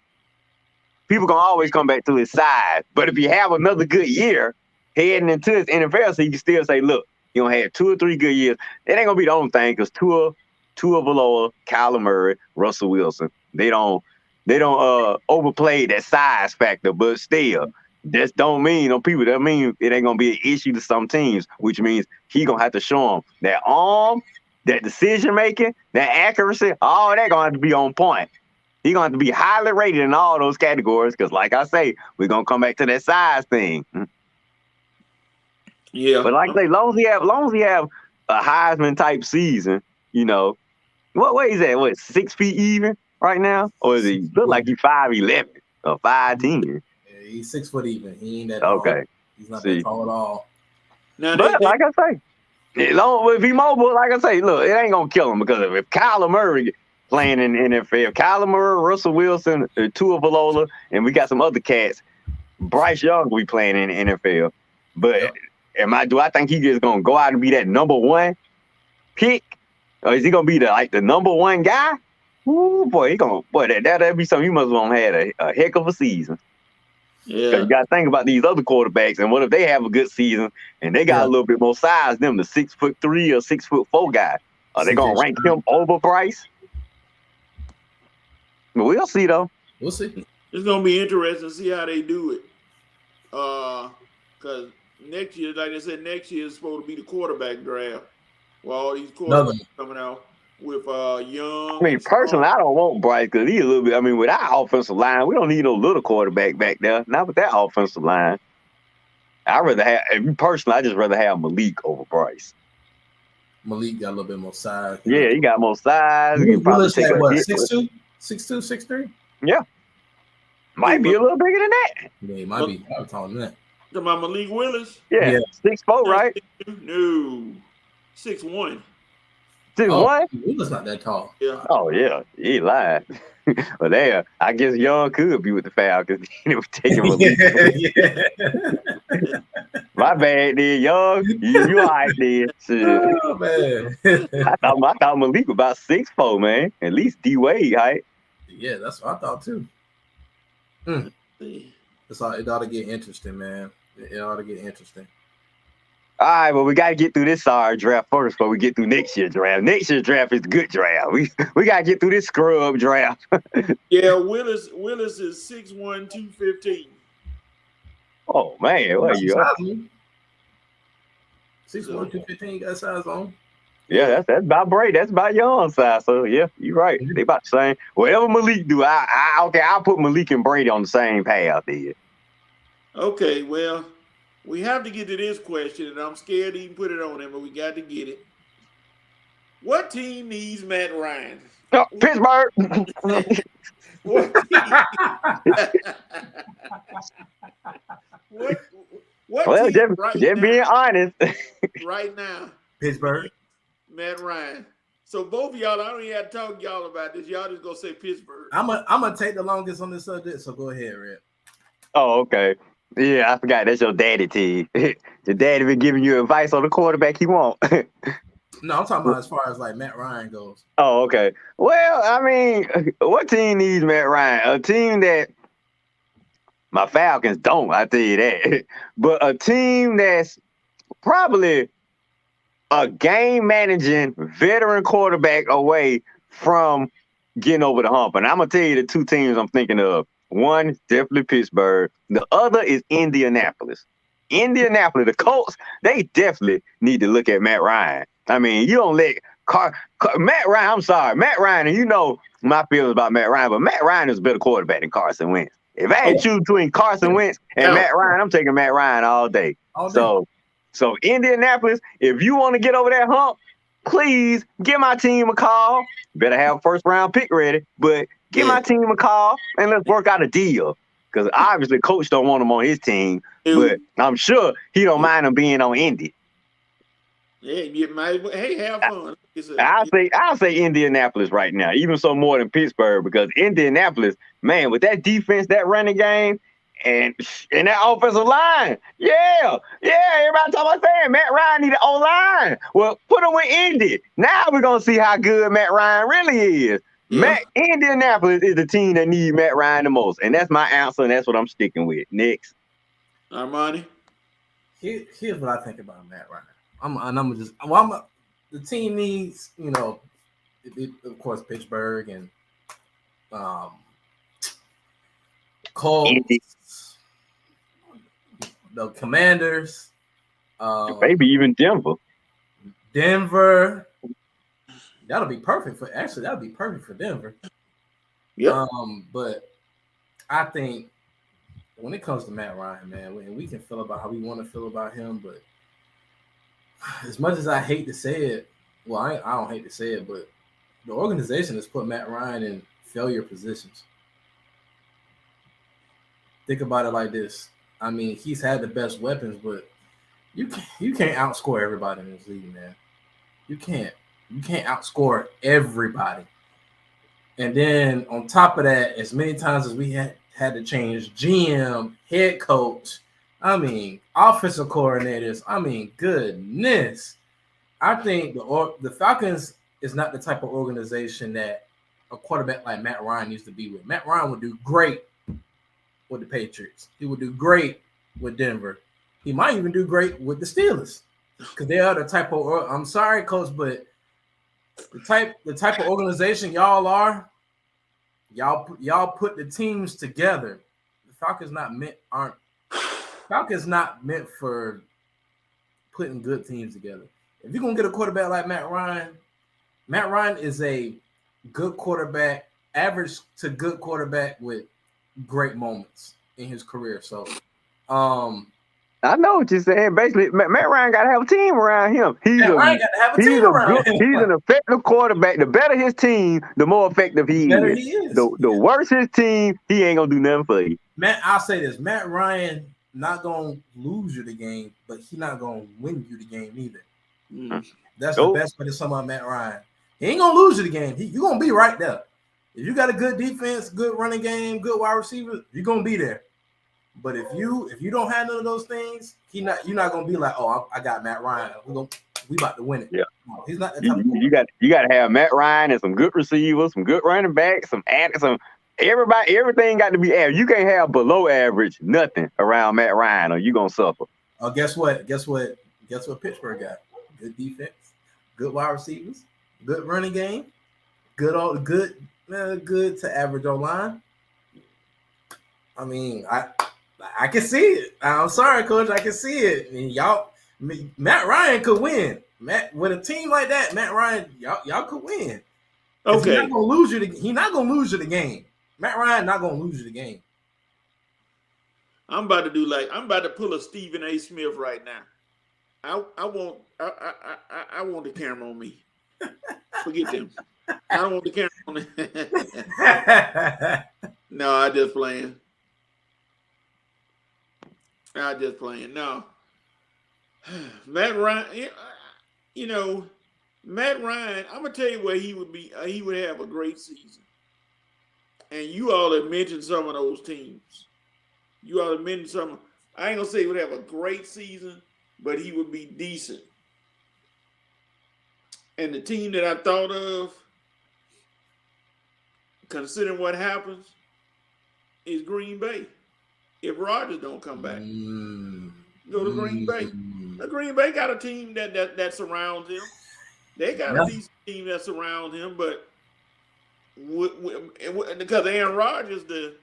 people gonna always come back to his size. But if you have another good year heading into his NFL, so you can still say, look, you gonna have 2 or 3 good years. It ain't gonna be the only thing because Tua Valoa, Kyler Murray, Russell Wilson, they don't overplay that size factor, but still, That don't mean no people. That mean it ain't gonna be an issue to some teams, which means he gonna have to show them that arm, that decision making, that accuracy, all that gonna have to be on point. He gonna have to be highly rated in all those categories because, like I say, we're gonna come back to that size thing. Yeah. But like I say, long as he have a Heisman type season, what way is that? What 6 feet even right now, or is he look like he's 5'11" or 5'10"? Yeah, he's 6 foot even. He ain't that Okay. tall. He's not that tall at all. Now But like I say, if he mobile, like I say, look, it ain't gonna kill him because if Kyler Murray playing in the NFL, Kyler Murray, Russell Wilson, Tua Valola, and we got some other cats, Bryce Young, we playing in the NFL. But do I think he just gonna go out and be that number one pick, or is he gonna be the number one guy? Ooh, boy, that'd be something. You must have had a heck of a season. Yeah. Because you got to think about these other quarterbacks, and what if they have a good season and they got a little bit more size than the 6'3" or 6'4" guy? Are they gonna rank him over Bryce? We'll see though. We'll see. It's gonna be interesting to see how they do it. Because next year, like I said, next year is supposed to be the quarterback draft. Well, all these quarterbacks coming out with Young. I mean, personally, I don't want Bryce because he's a little bit. I mean, with our offensive line, we don't need no little quarterback back there. Not with that offensive line. I just rather have Malik over Bryce. Malik got a little bit more size. Yeah, he got more size. He can probably take what, a hit. 6'2", 6'2", 6'3"? Yeah. Might be a little bigger than that. Yeah, he might be. I was taller than that. Talking about Malik Willis? Yeah. 6'4", right? No. 6'1". 6'1"? Willis not that tall. Yeah. Oh, yeah. He lied. But there, I guess Young could be with the Falcons. He was taking Malik. My bad, then, Young. You all right, then. Oh, man. I thought Malik was about 6'4", man. At least D-Wade height. Yeah, that's what I thought, too. It ought to get interesting, man. It ought to get interesting. All right, well, we got to get through this draft first before we get through next year's draft. Next year's draft is a good draft. We got to get through this scrub draft. Yeah, Willis is 6'1", 215. Oh, man. What are you? 6'1", 215, you got size on. Yeah, that's about Brady. That's about Young size. So, yeah, you're right. They about the same. Whatever Malik do, I'll put Malik and Brady on the same path there. Okay, well, we have to get to this question, and I'm scared to even put it on him, but we got to get it. What team needs Matt Ryan? Oh, Pittsburgh. What team? Well, just being honest. Right now. Pittsburgh. Matt Ryan. So both of y'all, I don't even have to talk to y'all about this. Y'all just go say Pittsburgh. I'm gonna take the longest on this subject, so go ahead, Red. Oh, okay. Yeah, I forgot. That's your daddy team. Your daddy been giving you advice on the quarterback he want. No, I'm talking about as far as like Matt Ryan goes. Oh, okay. Well, I mean, what team needs Matt Ryan? A team that my Falcons don't, I tell you that. But a team that's probably a game managing veteran quarterback away from getting over the hump. And I'm gonna tell you the two teams I'm thinking of. One is definitely Pittsburgh. The other is Indianapolis. The Colts, they definitely need to look at Matt Ryan. I mean, you don't let Matt Ryan, I'm sorry, Matt Ryan, and you know my feelings about Matt Ryan, but Matt Ryan is a better quarterback than Carson Wentz. If I had to choose between Carson Wentz and Matt Ryan, I'm taking Matt Ryan all day. So Indianapolis, if you want to get over that hump, please give my team a call. Better have a first round pick ready, but give my team a call and let's work out a deal. Because obviously coach don't want him on his team, but I'm sure he don't mind him being on Indy. Yeah, hey, have fun. I'll say Indianapolis right now, even so more than Pittsburgh, because Indianapolis, man, with that defense, that running game, and that offensive line, everybody talking about saying Matt Ryan need an O-line. Well, put him with Indy. Now we're gonna see how good Matt Ryan really is. Yeah. Indianapolis is the team that needs Matt Ryan the most, and that's my answer, and that's what I'm sticking with. Next, Armani. Here's what I think about Matt Ryan. The team needs, of course, Pittsburgh and Colts. the Commanders, Maybe even Denver. Denver. That'll be perfect for Denver. Yep. But I think when it comes to Matt Ryan, man, and we can feel about how we want to feel about him, but as much as I hate to say it, well, I don't hate to say it, but the organization has put Matt Ryan in failure positions. Think about it like this. I mean, he's had the best weapons, but you can't outscore everybody in this league, man. You can't outscore everybody. And then on top of that, as many times as we had to change GM, head coach, I mean, offensive coordinators, I mean, goodness. I think the Falcons is not the type of organization that a quarterback like Matt Ryan used to be with. Matt Ryan would do great with the Patriots. He would do great with Denver. He might even do great with the Steelers because they are the type of. I'm sorry, coach, but the type of organization y'all are, y'all put the teams together. The Falcons not meant for putting good teams together. If you're gonna get a quarterback like Matt Ryan is a good quarterback, average to good quarterback with great moments in his career. So, I know what you're saying. Basically, Matt Ryan got to have a team around him. He's an effective quarterback. The better his team, the more effective he is. The worse his team, he ain't gonna do nothing for you. I'll say this: Matt Ryan not gonna lose you the game, but he not gonna win you the game either. That's the best way to sum up Matt Ryan. He ain't gonna lose you the game. You're gonna be right there. If you got a good defense, good running game, good wide receiver, you're gonna be there. But if you don't have none of those things, you're not gonna be like, oh, I got Matt Ryan. We about to win it. Yeah, no, he's not. You got to have Matt Ryan and some good receivers, some good running backs, some everybody. Everything got to be average. You can't have below average nothing around Matt Ryan, or you gonna suffer. Oh, guess what? Pittsburgh got good defense, good wide receivers, good running game, good to average O-line. I mean, I can see it. I'm sorry, coach. I can see it. I mean, Matt Ryan could win. With a team like that, Matt Ryan, y'all could win. Okay. He's not gonna lose you the game. Matt Ryan not gonna lose you the game. I'm about to pull a Stephen A. Smith right now. I want the camera on me. Forget them. I don't want the camera on me. No, I just playing. No. Matt Ryan, Matt Ryan, I'm going to tell you where he would be. He would have a great season. And you all have mentioned some of those teams. I ain't going to say he would have a great season, but he would be decent. And the team that I thought of, considering what happens, is Green Bay. If Rodgers don't come back, go to Green Bay. The Green Bay got a team that surrounds him. They got a decent team that surrounds him, but because Aaron Rodgers, the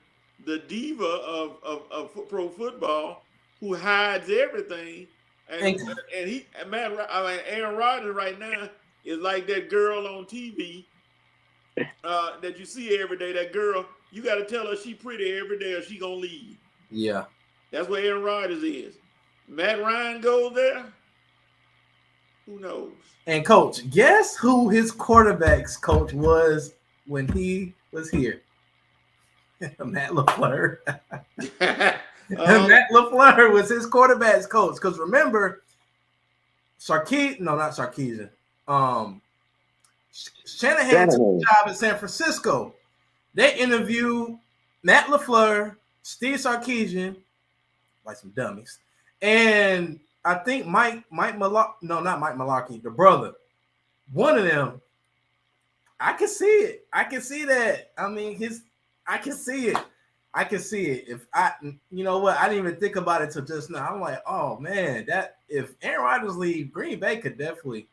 diva of pro football, who hides everything, and Aaron Rodgers right now is like that girl on TV that you see every day. That girl, you got to tell her she pretty every day, or she gonna leave. Yeah, that's what Aaron Rodgers is. Matt Ryan goes there. Who knows? And coach, guess who his quarterbacks coach was when he was here? Matt LaFleur. Matt LaFleur was his quarterbacks coach. Because remember, Shanahan took a job at San Francisco. They interviewed Matt LaFleur, Steve Sarkisian, like some dummies, and I think not Mike Malarkey, the brother. One of them. I can see it. I can see that. I mean, I can see it. If you know what? I didn't even think about it till just now. I'm like, oh man, that if Aaron Rodgers leaves, Green Bay could definitely,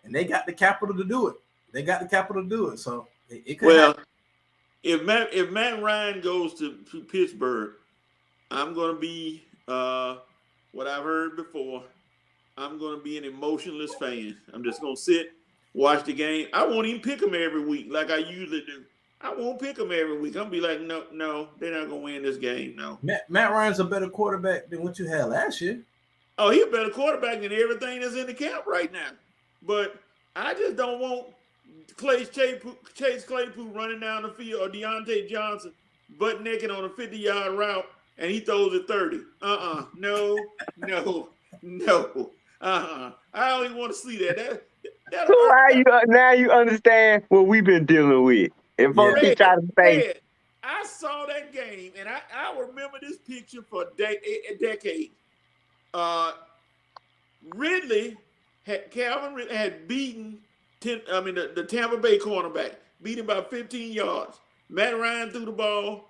and they got the capital to do it. So it could happen. If Matt Ryan goes to Pittsburgh, I'm gonna be what I've heard before. I'm going to be an emotionless fan. I'm just going to sit, watch the game. I won't even pick them every week like I usually do. I won't pick them every week. I'm going to be like, no, they're not going to win this game. No. Matt Ryan's a better quarterback than what you had last year. Oh, he's a better quarterback than everything that's in the camp right now. But I just don't want Chase Claypool running down the field or Deontay Johnson butt naked on a 50-yard route and he throws it 30. No. I don't even want to see that. Now you understand what we've been dealing with. And folks keep trying to say, I saw that game, and I remember this picture for a decade. Calvin Ridley had beaten the Tampa Bay cornerback, beat him by 15 yards. Matt Ryan threw the ball.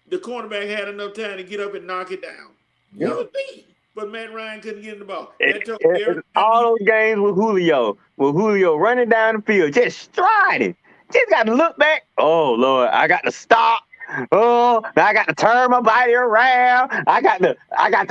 The cornerback had enough time to get up and knock it down. Yep. It was beat, but Matt Ryan couldn't get in the ball. All those games with Julio running down the field, just striding. Just got to look back. Oh, Lord, I got to stop. Oh, now I got to turn my body around. I got to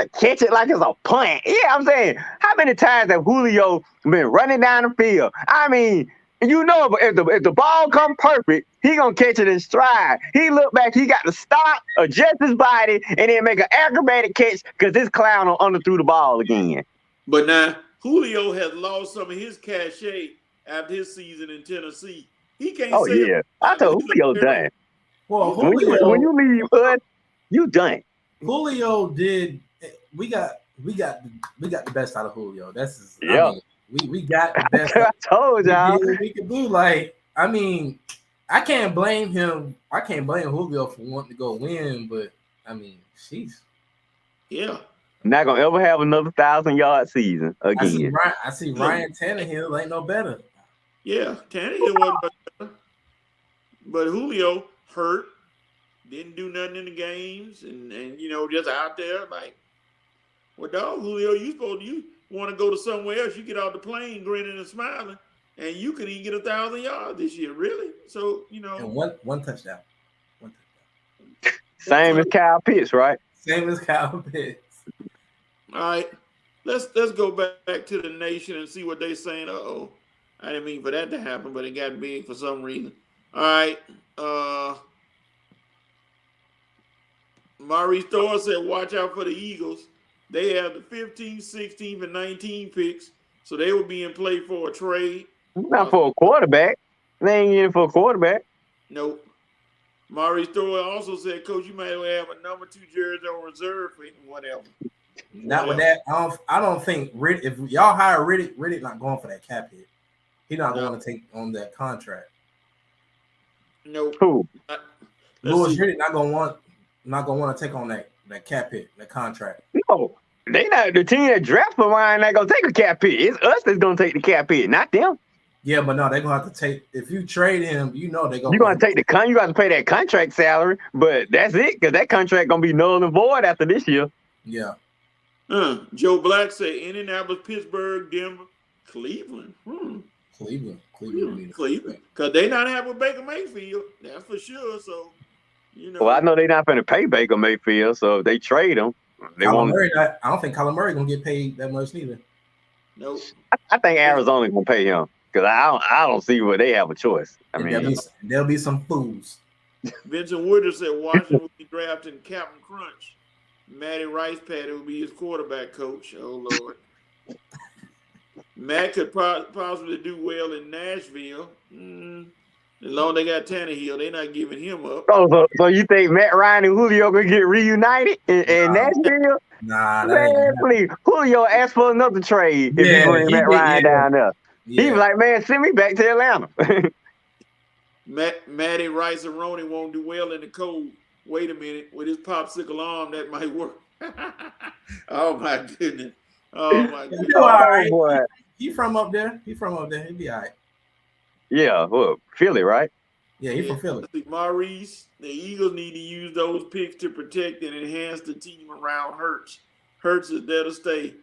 catch it like it's a punt. Yeah, I'm saying, how many times have Julio been running down the field? I mean, if the ball come perfect, he gonna catch it in stride. He look back, he got to stop, adjust his body, and then make an acrobatic catch because this clown underthrew the ball again. But now Julio has lost some of his cachet after his season in Tennessee. He can't. Oh yeah, I told Julio done. Well, Julio, when you leave us, you done. Julio did. We got the best out of Julio. That's yeah. I mean, we got the best. I told y'all we could do. Like, I mean, I can't blame him. I can't blame Julio for wanting to go win, but I mean, sheesh. Yeah. Not gonna ever have another 1,000-yard season again. I see Ryan Tannehill ain't no better. Yeah, Tannehill wasn't better. But Julio hurt, didn't do nothing in the games, and just out there like, well, dog, Julio, you want to go to somewhere else? You get off the plane grinning and smiling, and you could even get 1,000 yards this year, really. So and one touchdown. Same as Kyle Pitts, right? Same as Kyle Pitts. All right, let's go back to the nation and see what they're saying. I didn't mean for that to happen, but it got big for some reason. All right, Maurice Thor said, watch out for the Eagles. They have the 15th, 16th, and 19th picks, so they will be in play for a trade. Not for a quarterback. They ain't in for a quarterback. Nope. Maurice Thor also said, Coach, you might have a number 2 jersey on reserve for whatever. Not with that. I don't think Riddick, if y'all hire Riddick not going for that cap hit. He's not going to take on that contract. Nope. Who? Louis Riddick not gonna want to take on that cap hit, that contract. No, they not the team that draft for Ryan not gonna take a cap hit. It's us that's gonna take the cap hit, not them. Yeah, but no, they're gonna have to take. If you trade him, they're gonna. You're gonna take you got to pay that contract salary, but that's it because that contract gonna be null and void after this year. Yeah. Joe Black said Indianapolis, Pittsburgh, Denver, Cleveland. Cleveland. Because they not have a Baker Mayfield, that's for sure. So, Well, I know they're not going to pay Baker Mayfield, so if they trade him, they won't. I don't think Kyler Murray gonna get paid that much neither. Nope. I think Arizona's gonna pay him because I don't see where they have a choice. There'll be some fools. Vincent Woodard said Washington will be drafting Captain Crunch. Matty Rice Patty will be his quarterback coach. Oh Lord. Matt could possibly do well in Nashville. As long as they got Tannehill, they're not giving him up. So you think Matt Ryan and Julio gonna get reunited in Nashville? Nah, man, please. Julio asked for another trade if he bring Matt Ryan down there. Yeah. He was like, man, send me back to Atlanta. Matty Rice and Roney won't do well in the cold. Wait a minute, with his popsicle arm, that might work. Oh my goodness. Oh my goodness. All right. Boy. He from up there. He'll be all right. Yeah, well, Philly, right? Yeah, he's from Philly. Maurice, the Eagles need to use those picks to protect and enhance the team around Hurts. Hurts is there to stay.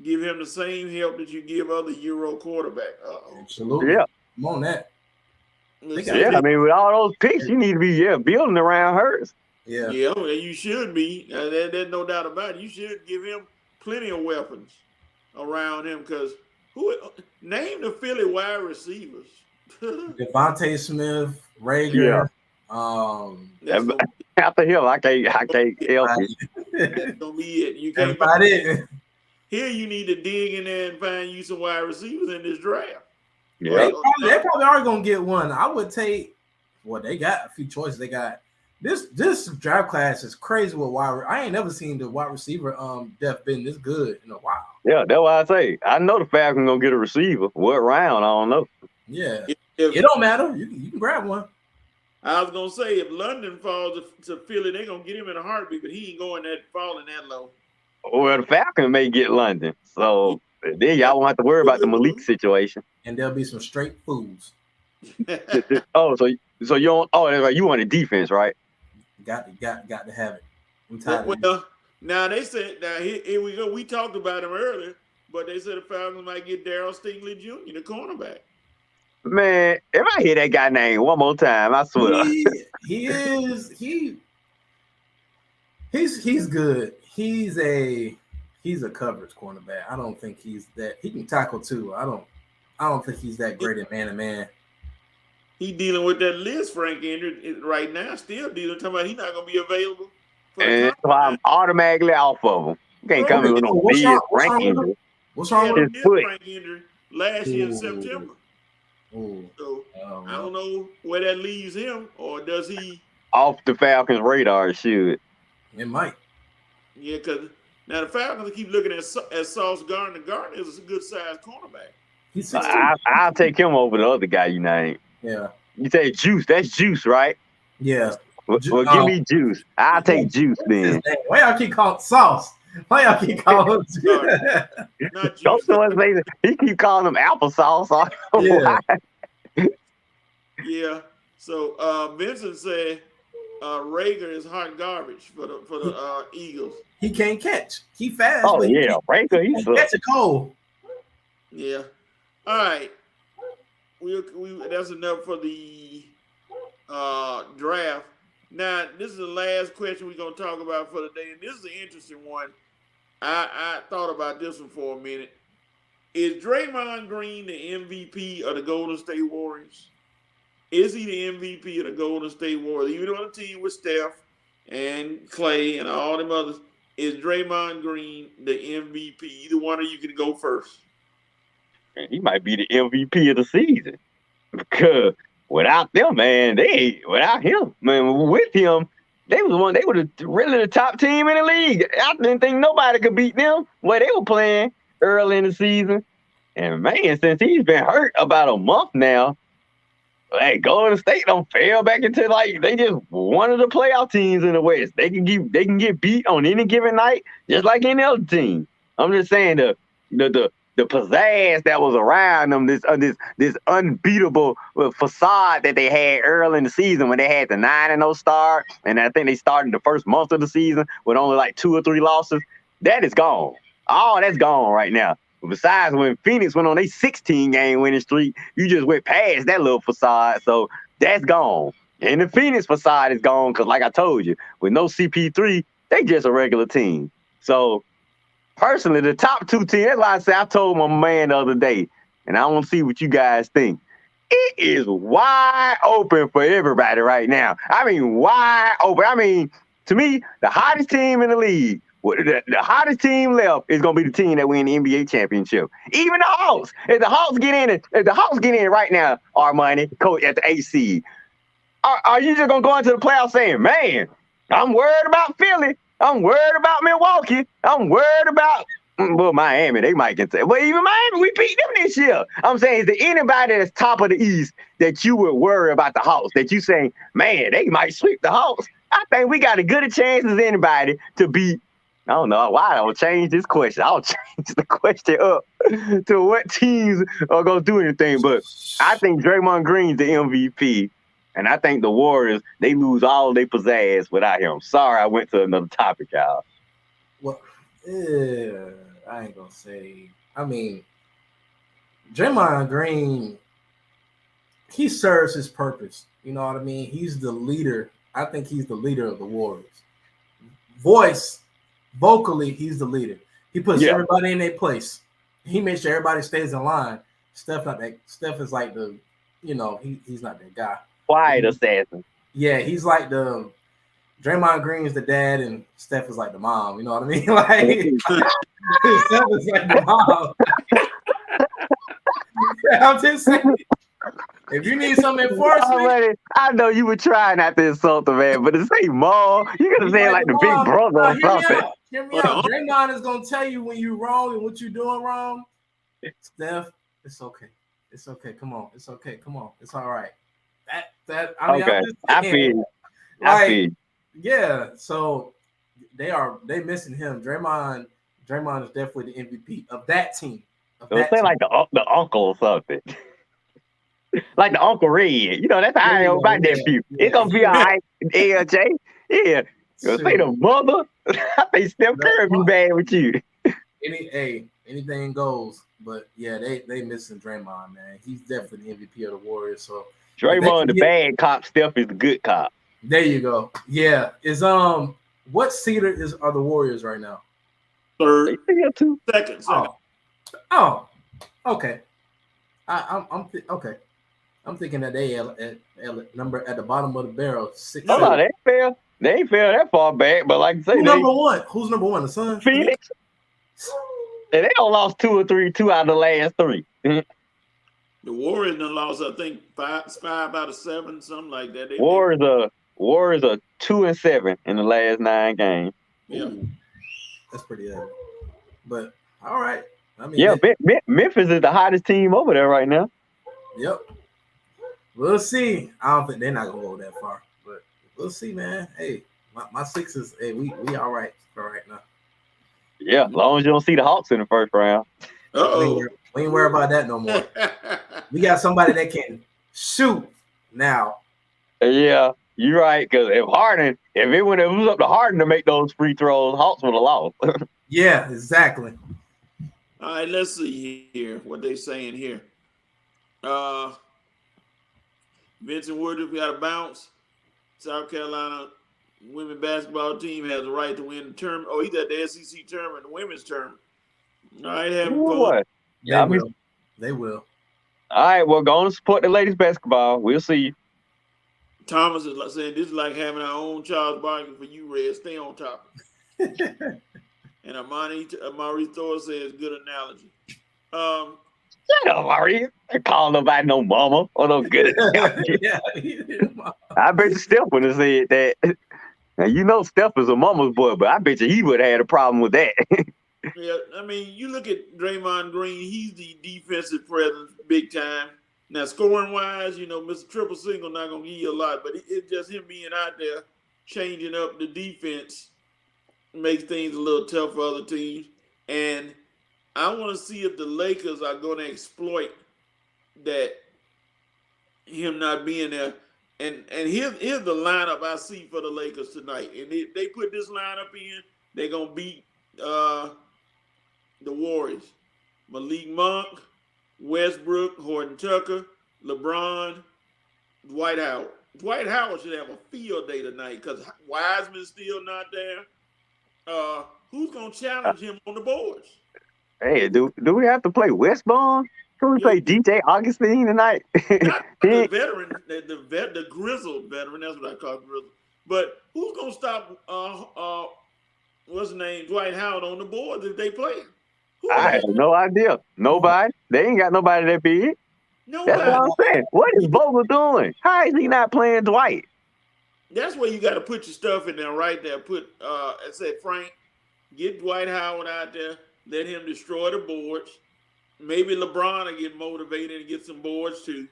Give him the same help that you give other Euro quarterback. Absolutely. Yeah. I'm on that. Yeah, I mean, with all those picks, you need to be building around Hurts. Yeah, you should be. There's no doubt about it. You should give him plenty of weapons around him. Because name the Philly wide receivers? Devontae Smith, Yeah. Rager. That's gonna After him, I can't help it. That's gonna be it. You can't. about it. Here, you need to dig in there and find you some wide receivers in this draft. Yeah. They probably are gonna get one. I would take. Well, they got a few choices. They got this draft class is crazy with wide. I ain't never seen the wide receiver depth been this good in a while. Yeah, that's why I say I know the Falcons gonna get a receiver. What round? I don't know. Yeah, it don't matter. You can grab one. I was gonna say if London falls to Philly, they're gonna get him in a heartbeat, but he ain't falling that low. Well, the Falcons may get London, so then y'all won't have to worry about the Malik situation. And there'll be some straight fools. Oh, so you don't? Oh, that's right. You want a defense, right? Got to have it. I'm tired. Well, now they said here we go. We talked about him earlier, but they said the Falcons might get Darryl Stingley Jr., the cornerback. Man, if I hear that guy name one more time, I swear. He's good. He's a coverage cornerback. I don't think he's that. He can tackle too. I don't think he's that great at man-to-man. He dealing with that Liz Frank injury right now. Still dealing. Talking about he's not going to be available. And so I'm automatically off of him. You can't come in with no Liz Frank injury. What's wrong with his foot? Frank injury last year in September. So I don't know where that leaves him, or does he off the Falcons' radar? Should it might? Yeah, because now the Falcons keep looking at Sauce Gardner. Gardner is a good sized cornerback. I'll take him over the other guy you named. Yeah. You say Juice. That's Juice, right? Yeah. Well, give me Juice. I'll take Juice then. Why y'all keep calling Sauce? Why y'all keep calling him? He keep calling him applesauce. Yeah. So Vincent said Rager is hot garbage for the Eagles. He can't catch. He fast. Oh yeah, Rager. He's catch a cold. Yeah. All right. We that's enough for the draft. Now, this is the last question we're going to talk about for the day, and this is an interesting one. I thought about this one for a minute. Is Draymond Green the MVP of the Golden State Warriors? Is he the MVP of the Golden State Warriors? Even on the team with Steph and Clay and all them others, is Draymond Green the MVP? Either one of you can go first. Man, he might be the MVP of the season because without them, man, without him, man, with him, they were really the top team in the league. I didn't think nobody could beat them where they were playing early in the season. And man, since he's been hurt about a month now, like Golden State don't fail back into they just one of the playoff teams in the West. They can get beat on any given night, just like any other team. I'm just saying the pizzazz that was around them, this unbeatable facade that they had early in the season when they had the 9-0 start, and I think they started the first month of the season with only like 2 or 3 losses. That is gone. All that's gone right now. Besides, when Phoenix went on a 16-game winning streak, you just went past that little facade, so that's gone. And the Phoenix facade is gone because, like I told you, with no CP3, they just a regular team. So personally, the top 2 teams, that's why I told my man the other day, and I want to see what you guys think. It is wide open for everybody right now. I mean, wide open. I mean, to me, the hottest team in the league, the hottest team left is going to be the team that win the NBA championship. Even the Hawks. If the Hawks get in right now, Armani, coach at the 8th seed, are you just going to go into the playoffs saying, man, I'm worried about Philly. I'm worried about Milwaukee. I'm worried about Miami. They might get there. But even Miami, we beat them this year. I'm saying, is there anybody that's top of the East that you would worry about the Hawks? That you saying, man, they might sweep the Hawks? I think we got as good a chance as anybody to beat. I don't know why I will change this question. I'll change the question up to what teams are going to do anything. But I think Draymond Green's the MVP. And I think the Warriors, they lose all their pizzazz without him. Sorry, I went to another topic, y'all. Well, I ain't going to say. I mean, Draymond Green, he serves his purpose. You know what I mean? He's the leader. I think he's the leader of the Warriors. Vocally, he's the leader. He puts everybody in their place. He makes sure everybody stays in line. Steph is like the, he's not that guy. Quiet assassin. Yeah, he's like the Draymond Green is the dad, and Steph is like the mom. You know what I mean? Like Steph is like the mom. I'm just saying. If you need some enforcement, I know you were trying not to insult the man, but to say mom, you gotta say like the big brother or something. Hear me out. Draymond is gonna tell you when you're wrong and what you're doing wrong. Steph, it's okay. It's okay. Come on. It's okay. Come on. It's all right. I mean, okay. I feel. Yeah. So they missing him. Draymond is definitely the MVP of that team. Say like the uncle or something. Like the Uncle Red. You know, that's how I know about that view. It's gonna be all right, LJ. Yeah. Say the mother. I think Steph Curry be bad with you. Anything goes. But yeah, they missing Draymond, man. He's definitely the MVP of the Warriors. So Draymond the bad cop, Steph is the good cop. There you go. Yeah. What seed are the Warriors right now? Third. Second. Oh. Okay. I'm okay. I'm thinking that they at number at the bottom of the barrel. 6. No, they ain't fair. They ain't fair that far back, but like I say, Who's number one? The Suns? Phoenix. And they don't lost 2 out of the last 3. The Warriors done lost, I think, 5 out of 7, something like that. Warriors are 2-7 in the last 9 games. Yeah, that's pretty good. But all right, I mean, yeah, Memphis is the hottest team over there right now. Yep. We'll see. I don't think they're not gonna go that far, but we'll see, man. Hey, my Sixers, hey, we all right for right now. Yeah, as long as you don't see the Hawks in the first round. We ain't worried about that no more. We got somebody that can shoot now. Yeah, you're right. Because if it was up to Harden to make those free throws, Hawks would have lost. Yeah, exactly. All right, let's see here what they saying here. Vincent Woodruff got a bounce. South Carolina women's basketball team has a right to win the tournament. Oh, he's at the SEC tournament, the women's tournament. All right, having fun. Yeah, they will. All right, well, go on and support the ladies basketball. We'll see you. Thomas is saying this is like having our own Charles Barkley for you, Red. Stay on top. And Amari Thor says good analogy. Shut up, Ari. I call nobody no mama or no good analogy. Yeah, I bet you Steph would have said that. Now, you know Steph is a mama's boy, but I bet you he would have had a problem with that. Yeah, I mean, you look at Draymond Green, he's the defensive presence big time. Now, scoring-wise, Mr. Triple Single not going to give you a lot, but it's just him being out there changing up the defense makes things a little tough for other teams. And I want to see if the Lakers are going to exploit that, him not being there. And here's the lineup I see for the Lakers tonight. And if they put this lineup in, they're going to beat the Warriors. Malik Monk, Westbrook, Horton Tucker, LeBron, Dwight Howard. Dwight Howard should have a field day tonight because Wiseman's still not there. Who's going to challenge him on the boards? Hey, do we have to play Westbourne? Can we play DJ Augustine tonight? Not the veteran, the grizzled veteran. That's what I call grizzled. But who's going to stop, what's his name, Dwight Howard on the boards if they play? I have no idea. Nobody. They ain't got nobody that big. Nobody. That's what I'm saying. What is Vogel doing? How is he not playing Dwight? That's where you got to put your stuff in there right there. I said, Frank, get Dwight Howard out there. Let him destroy the boards. Maybe LeBron will get motivated and get some boards too.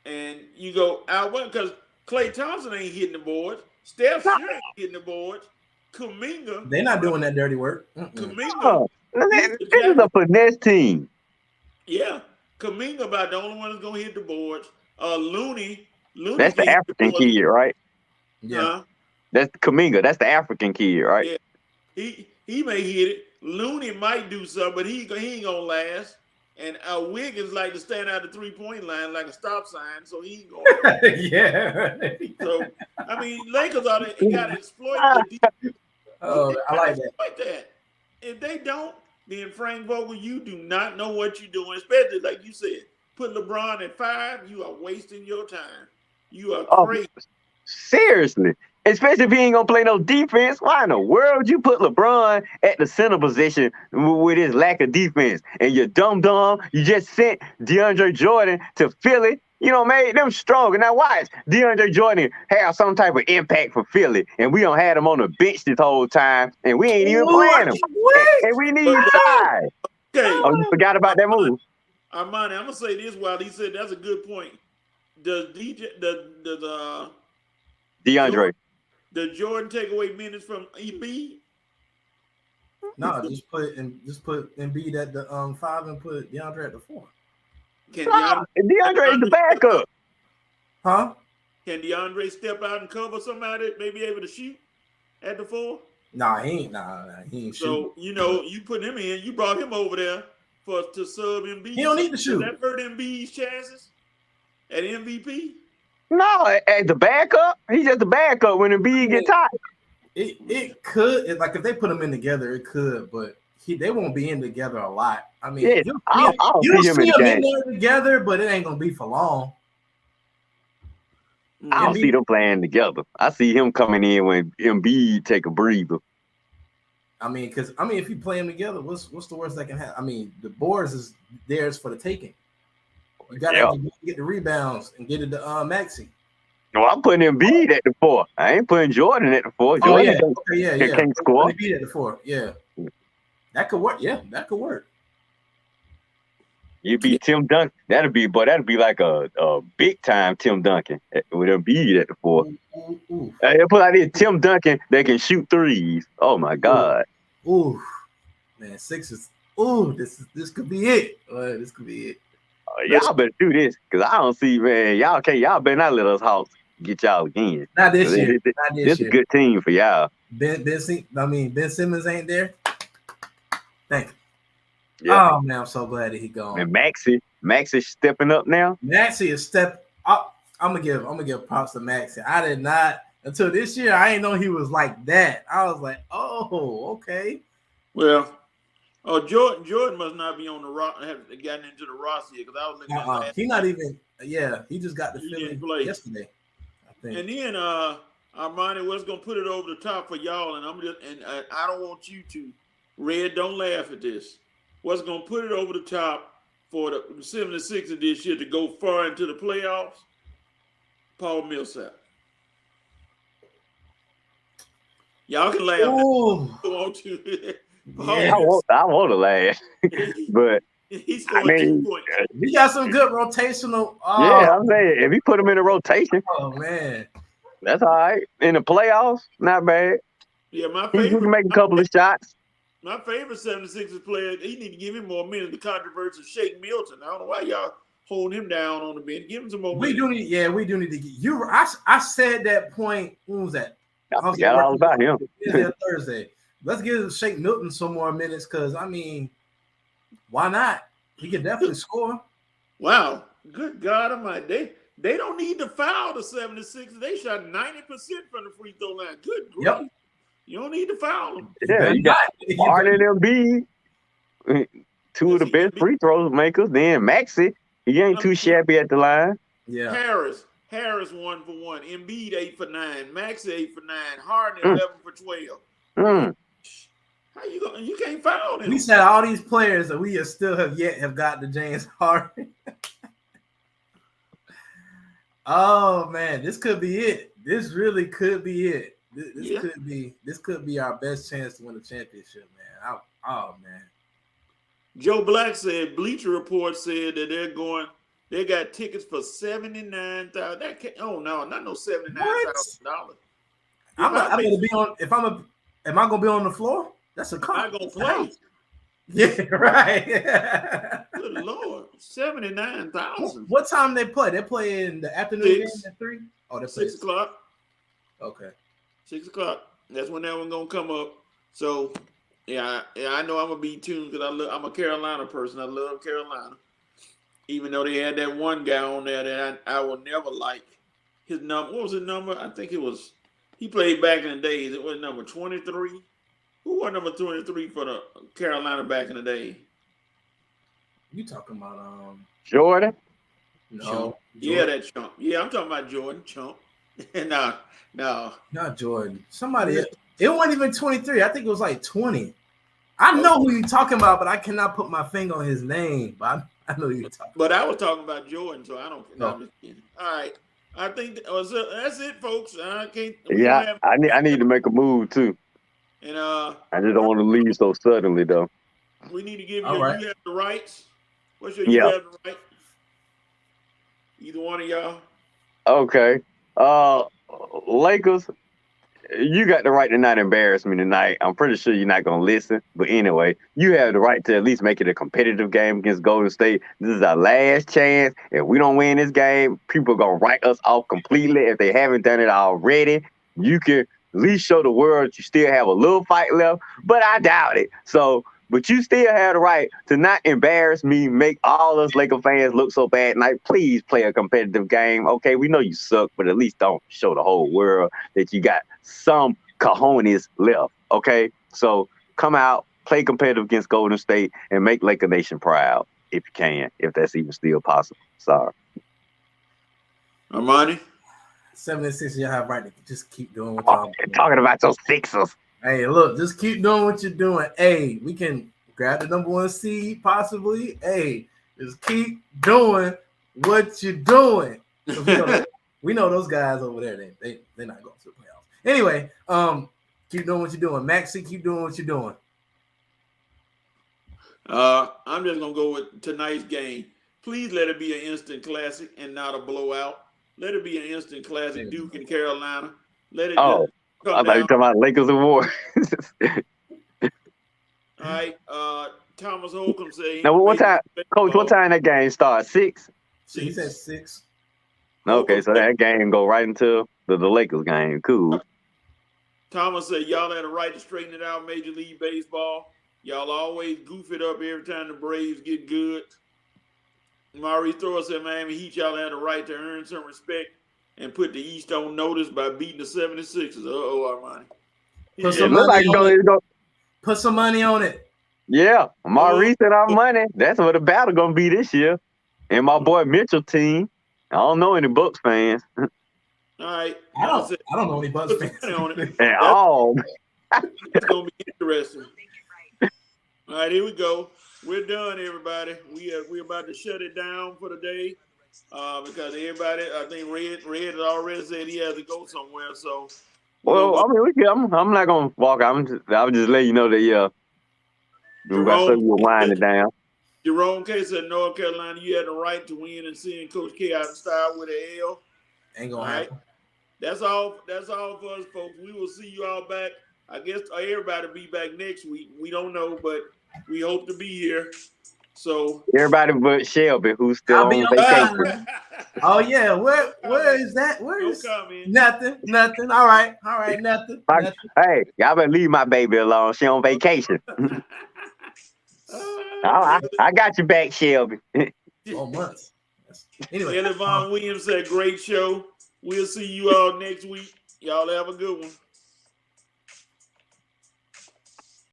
And you go out because Klay Thompson ain't hitting the boards. Steph sure ain't hitting the boards. Kuminga. They're not doing that dirty work. Kuminga. This is a finesse team. Yeah. Kuminga about the only one that's going to hit the boards. Looney. That's the African kid, right? Yeah. That's Kuminga. That's the African kid, right? Yeah. He may hit it. Looney might do something, but he ain't going to last. And Wiggins like to stand out the 3-point line like a stop sign, so he ain't going. Yeah. So, I mean, Lakers got to exploit the defense. Oh, I like that. Like that. If they don't, then Frank Vogel, you do not know what you're doing, especially like you said, put LeBron at 5, you are wasting your time. You are Oh, crazy. seriously. Especially if he ain't gonna play no defense. Why in the world you put LeBron at the center position with his lack of defense? And you dumb, you just sent DeAndre Jordan to Philly. You know, made them stronger. Now watch DeAndre Jordan have some type of impact for Philly, and we don't had him on the bench this whole time, and we ain't even playing him. And we need But size. okay, Oh, you forgot about that move, Armani, I'm gonna say this while he said that's a good point. Does DeAndre. Jordan take away minutes from Embiid? No, just put Embiid at the 5 and put DeAndre at the 4. Can DeAndre is the backup. Huh? Can DeAndre step out and cover somebody, maybe able to shoot at the 4? Nah, he ain't. Nah, he ain't So shooting. you know, you put him in. You brought him over there to sub Embiid. He don't need to shoot. Does that hurt Embiid's chances at MVP? No, as the backup, he's just the backup when Embiid get tired. It could, like if they put them in together, it could, but they won't be in together a lot. I mean, Yeah, I'll you'll see him see in the them in game. there together, but it ain't gonna be for long. I don't see them playing together. I see him coming in when Embiid take a breather. I mean, if you play them together, what's the worst that can happen? I mean, the boards is theirs for the taking. You gotta get the rebounds and get it to Maxey. No, I'm putting Embiid at the 4. I ain't putting Jordan at the 4. Oh Jordan can't score. Embiid at the 4. Yeah, that could work. Yeah, that could work. You beat Tim Duncan. That'd be like a big time Tim Duncan with Embiid at the 4. Ooh. Put out there Tim Duncan that can shoot threes. Oh my God. Ooh, man, Sixers. Ooh, this could be it. This could be it. Y'all better do this because I don't see, man. Y'all better not let us Hawks get y'all again. Not this year. This is a good team for y'all. Ben Simmons ain't there. Thank you. Yeah. Oh man, I'm so glad that he gone. And Maxie stepping up now. Maxie is step up. I'm gonna give props to Maxie. I did not until this year. I didn't know he was like that. I was like, oh, okay. Well, Jordan must not be on the roster. Have gotten into the roster yet because I was looking at He not even. Yeah, he just got the feeling yesterday, I think. And then Armani was gonna put it over the top for y'all, and I don't want you to. Red, don't laugh at this. Was gonna put it over the top for the 76ers this year to go far into the playoffs. Paul Millsap. Y'all can laugh. Oh, I want to. Yeah, I want to laugh, but he's scoring 2 points. He got some good rotational. Yeah, I'm saying if he put him in a rotation, oh man, that's all right. In the playoffs, not bad. Yeah, my He favorite. can make a couple of shots. My favorite 76ers player, he need to give him more minutes. The controversy of Shake Milton. I don't know why y'all hold him down on the bench. Give him some more minutes. We do need to get you. I said that point. When was that? I forgot all about him. Thursday. Let's give Shake Milton some more minutes because I mean, why not? He can definitely score. Wow, good God Almighty! They don't need to foul the 76ers. They shot 90% from the free throw line. Good grief. Yep. You don't need to foul them. Yeah, you got Harden and Embiid, two of the best free throw makers. Then Maxey, he ain't too shabby at the line. Yeah. Harris 1 for 1. Embiid 8 for 9. Maxey 8 for 9. Harden 11 for 12. How you going? You can't foul them. We said all these players that we still have got to James Harden. Oh man, this could be it. This really could be it. This could be our best chance to win the championship, man. Oh man. Joe Black said Bleacher Report said that they got tickets for $79,000. That can't, oh no, not no $79,000. Am I gonna be on the floor? That's a car. I'm gonna play. Yeah, right. Good Lord, $79,000. What time they play? They play in the afternoon at 3. Oh, that's 6 o'clock. Okay. 6 o'clock. That's when that one gonna come up. So yeah, I know I'm gonna be tuned because I'm a Carolina person. I love Carolina. Even though they had that one guy on there that I will never like. His number, what was his number? I think it was he played back in the days. It was number 23. Who was number 23 for the Carolina back in the day? You talking about Jordan? no? Chump. Yeah, that Chump. Yeah, I'm talking about Jordan Chump. no, not Jordan. Somebody. It wasn't even 23. I think it was like 20. I know who you're talking about, but I cannot put my finger on his name. But I know who you're talking. But I was talking about Jordan, so I don't. No. I'm just kidding. All right. I think that's it, folks. I can't. Yeah, I need to make a move too. And I just don't want to leave so suddenly though. We need to give you. Right. You have the rights. What's your? Yeah. You have the right. Either one of y'all. Okay. Lakers, you got the right to not embarrass me tonight. I'm pretty sure you're not gonna listen, but anyway, you have the right to at least make it a competitive game against Golden State. This is our last chance. If we don't win this game, people are gonna write us off completely. If they haven't done it already, you can at least show the world you still have a little fight left, but I doubt it. So, but you still have the right to not embarrass me, make all us Laker fans look so bad tonight. Please play a competitive game. Okay, we know you suck, but at least don't show the whole world that you got some cojones left. Okay, so come out, play competitive against Golden State, and make Laker Nation proud if you can, if that's even still possible. Sorry. Armani? 76, you have right to just keep doing what y'all doing. Talking about those Sixers. Hey, look, just keep doing what you're doing. Hey, we can grab the number 1 seed, possibly. Hey, just keep doing what you're doing. We know those guys over there, they're not going to the playoffs. Anyway, keep doing what you're doing. Maxie, keep doing what you're doing. I'm just gonna go with tonight's game. Please let it be an instant classic and not a blowout. Let it be an instant classic. Duke and Carolina. Let it just I thought you were talking about Lakers and Warriors. All right. Thomas Holcomb said. Now, what time, Coach? What time that game starts? 6. He said 6. Okay, so that game go right into the Lakers game. Cool. Thomas said, y'all had a right to straighten it out, Major League Baseball. Y'all always goof it up every time the Braves get good. Maurice Thrower said, Miami Heat, y'all had a right to earn some respect and put the East on notice by beating the 76ers. Armani. Put some money on it. Yeah, Maurice and our money. That's what the battle gonna be this year. And my boy Mitchell team. I don't know any Bucks fans. All right. I don't know any Bucks fans on it. At all. It's gonna be interesting. All right, here we go. We're done, everybody. We're about to shut it down for the day because everybody, I think Red has already said he has to go somewhere. So, well, I mean, I'm not gonna walk. I'll just let you know that we're winding it down. Jerome K said, North Carolina, you had the right to win and seeing Coach K out in style with an L. Ain't gonna happen. That's all for us, folks. We will see you all back. I guess everybody will be back next week. We don't know, but we hope to be here. So everybody but Shelby, who's still on vacation. Oh yeah, where is that? Where is nothing? All right, nothing. Hey, y'all better leave my baby alone. She on vacation. I got you back, Shelby. 4 months. Anyway, Ellie Von Williams said, great show. We'll see you all next week. Y'all have a good one.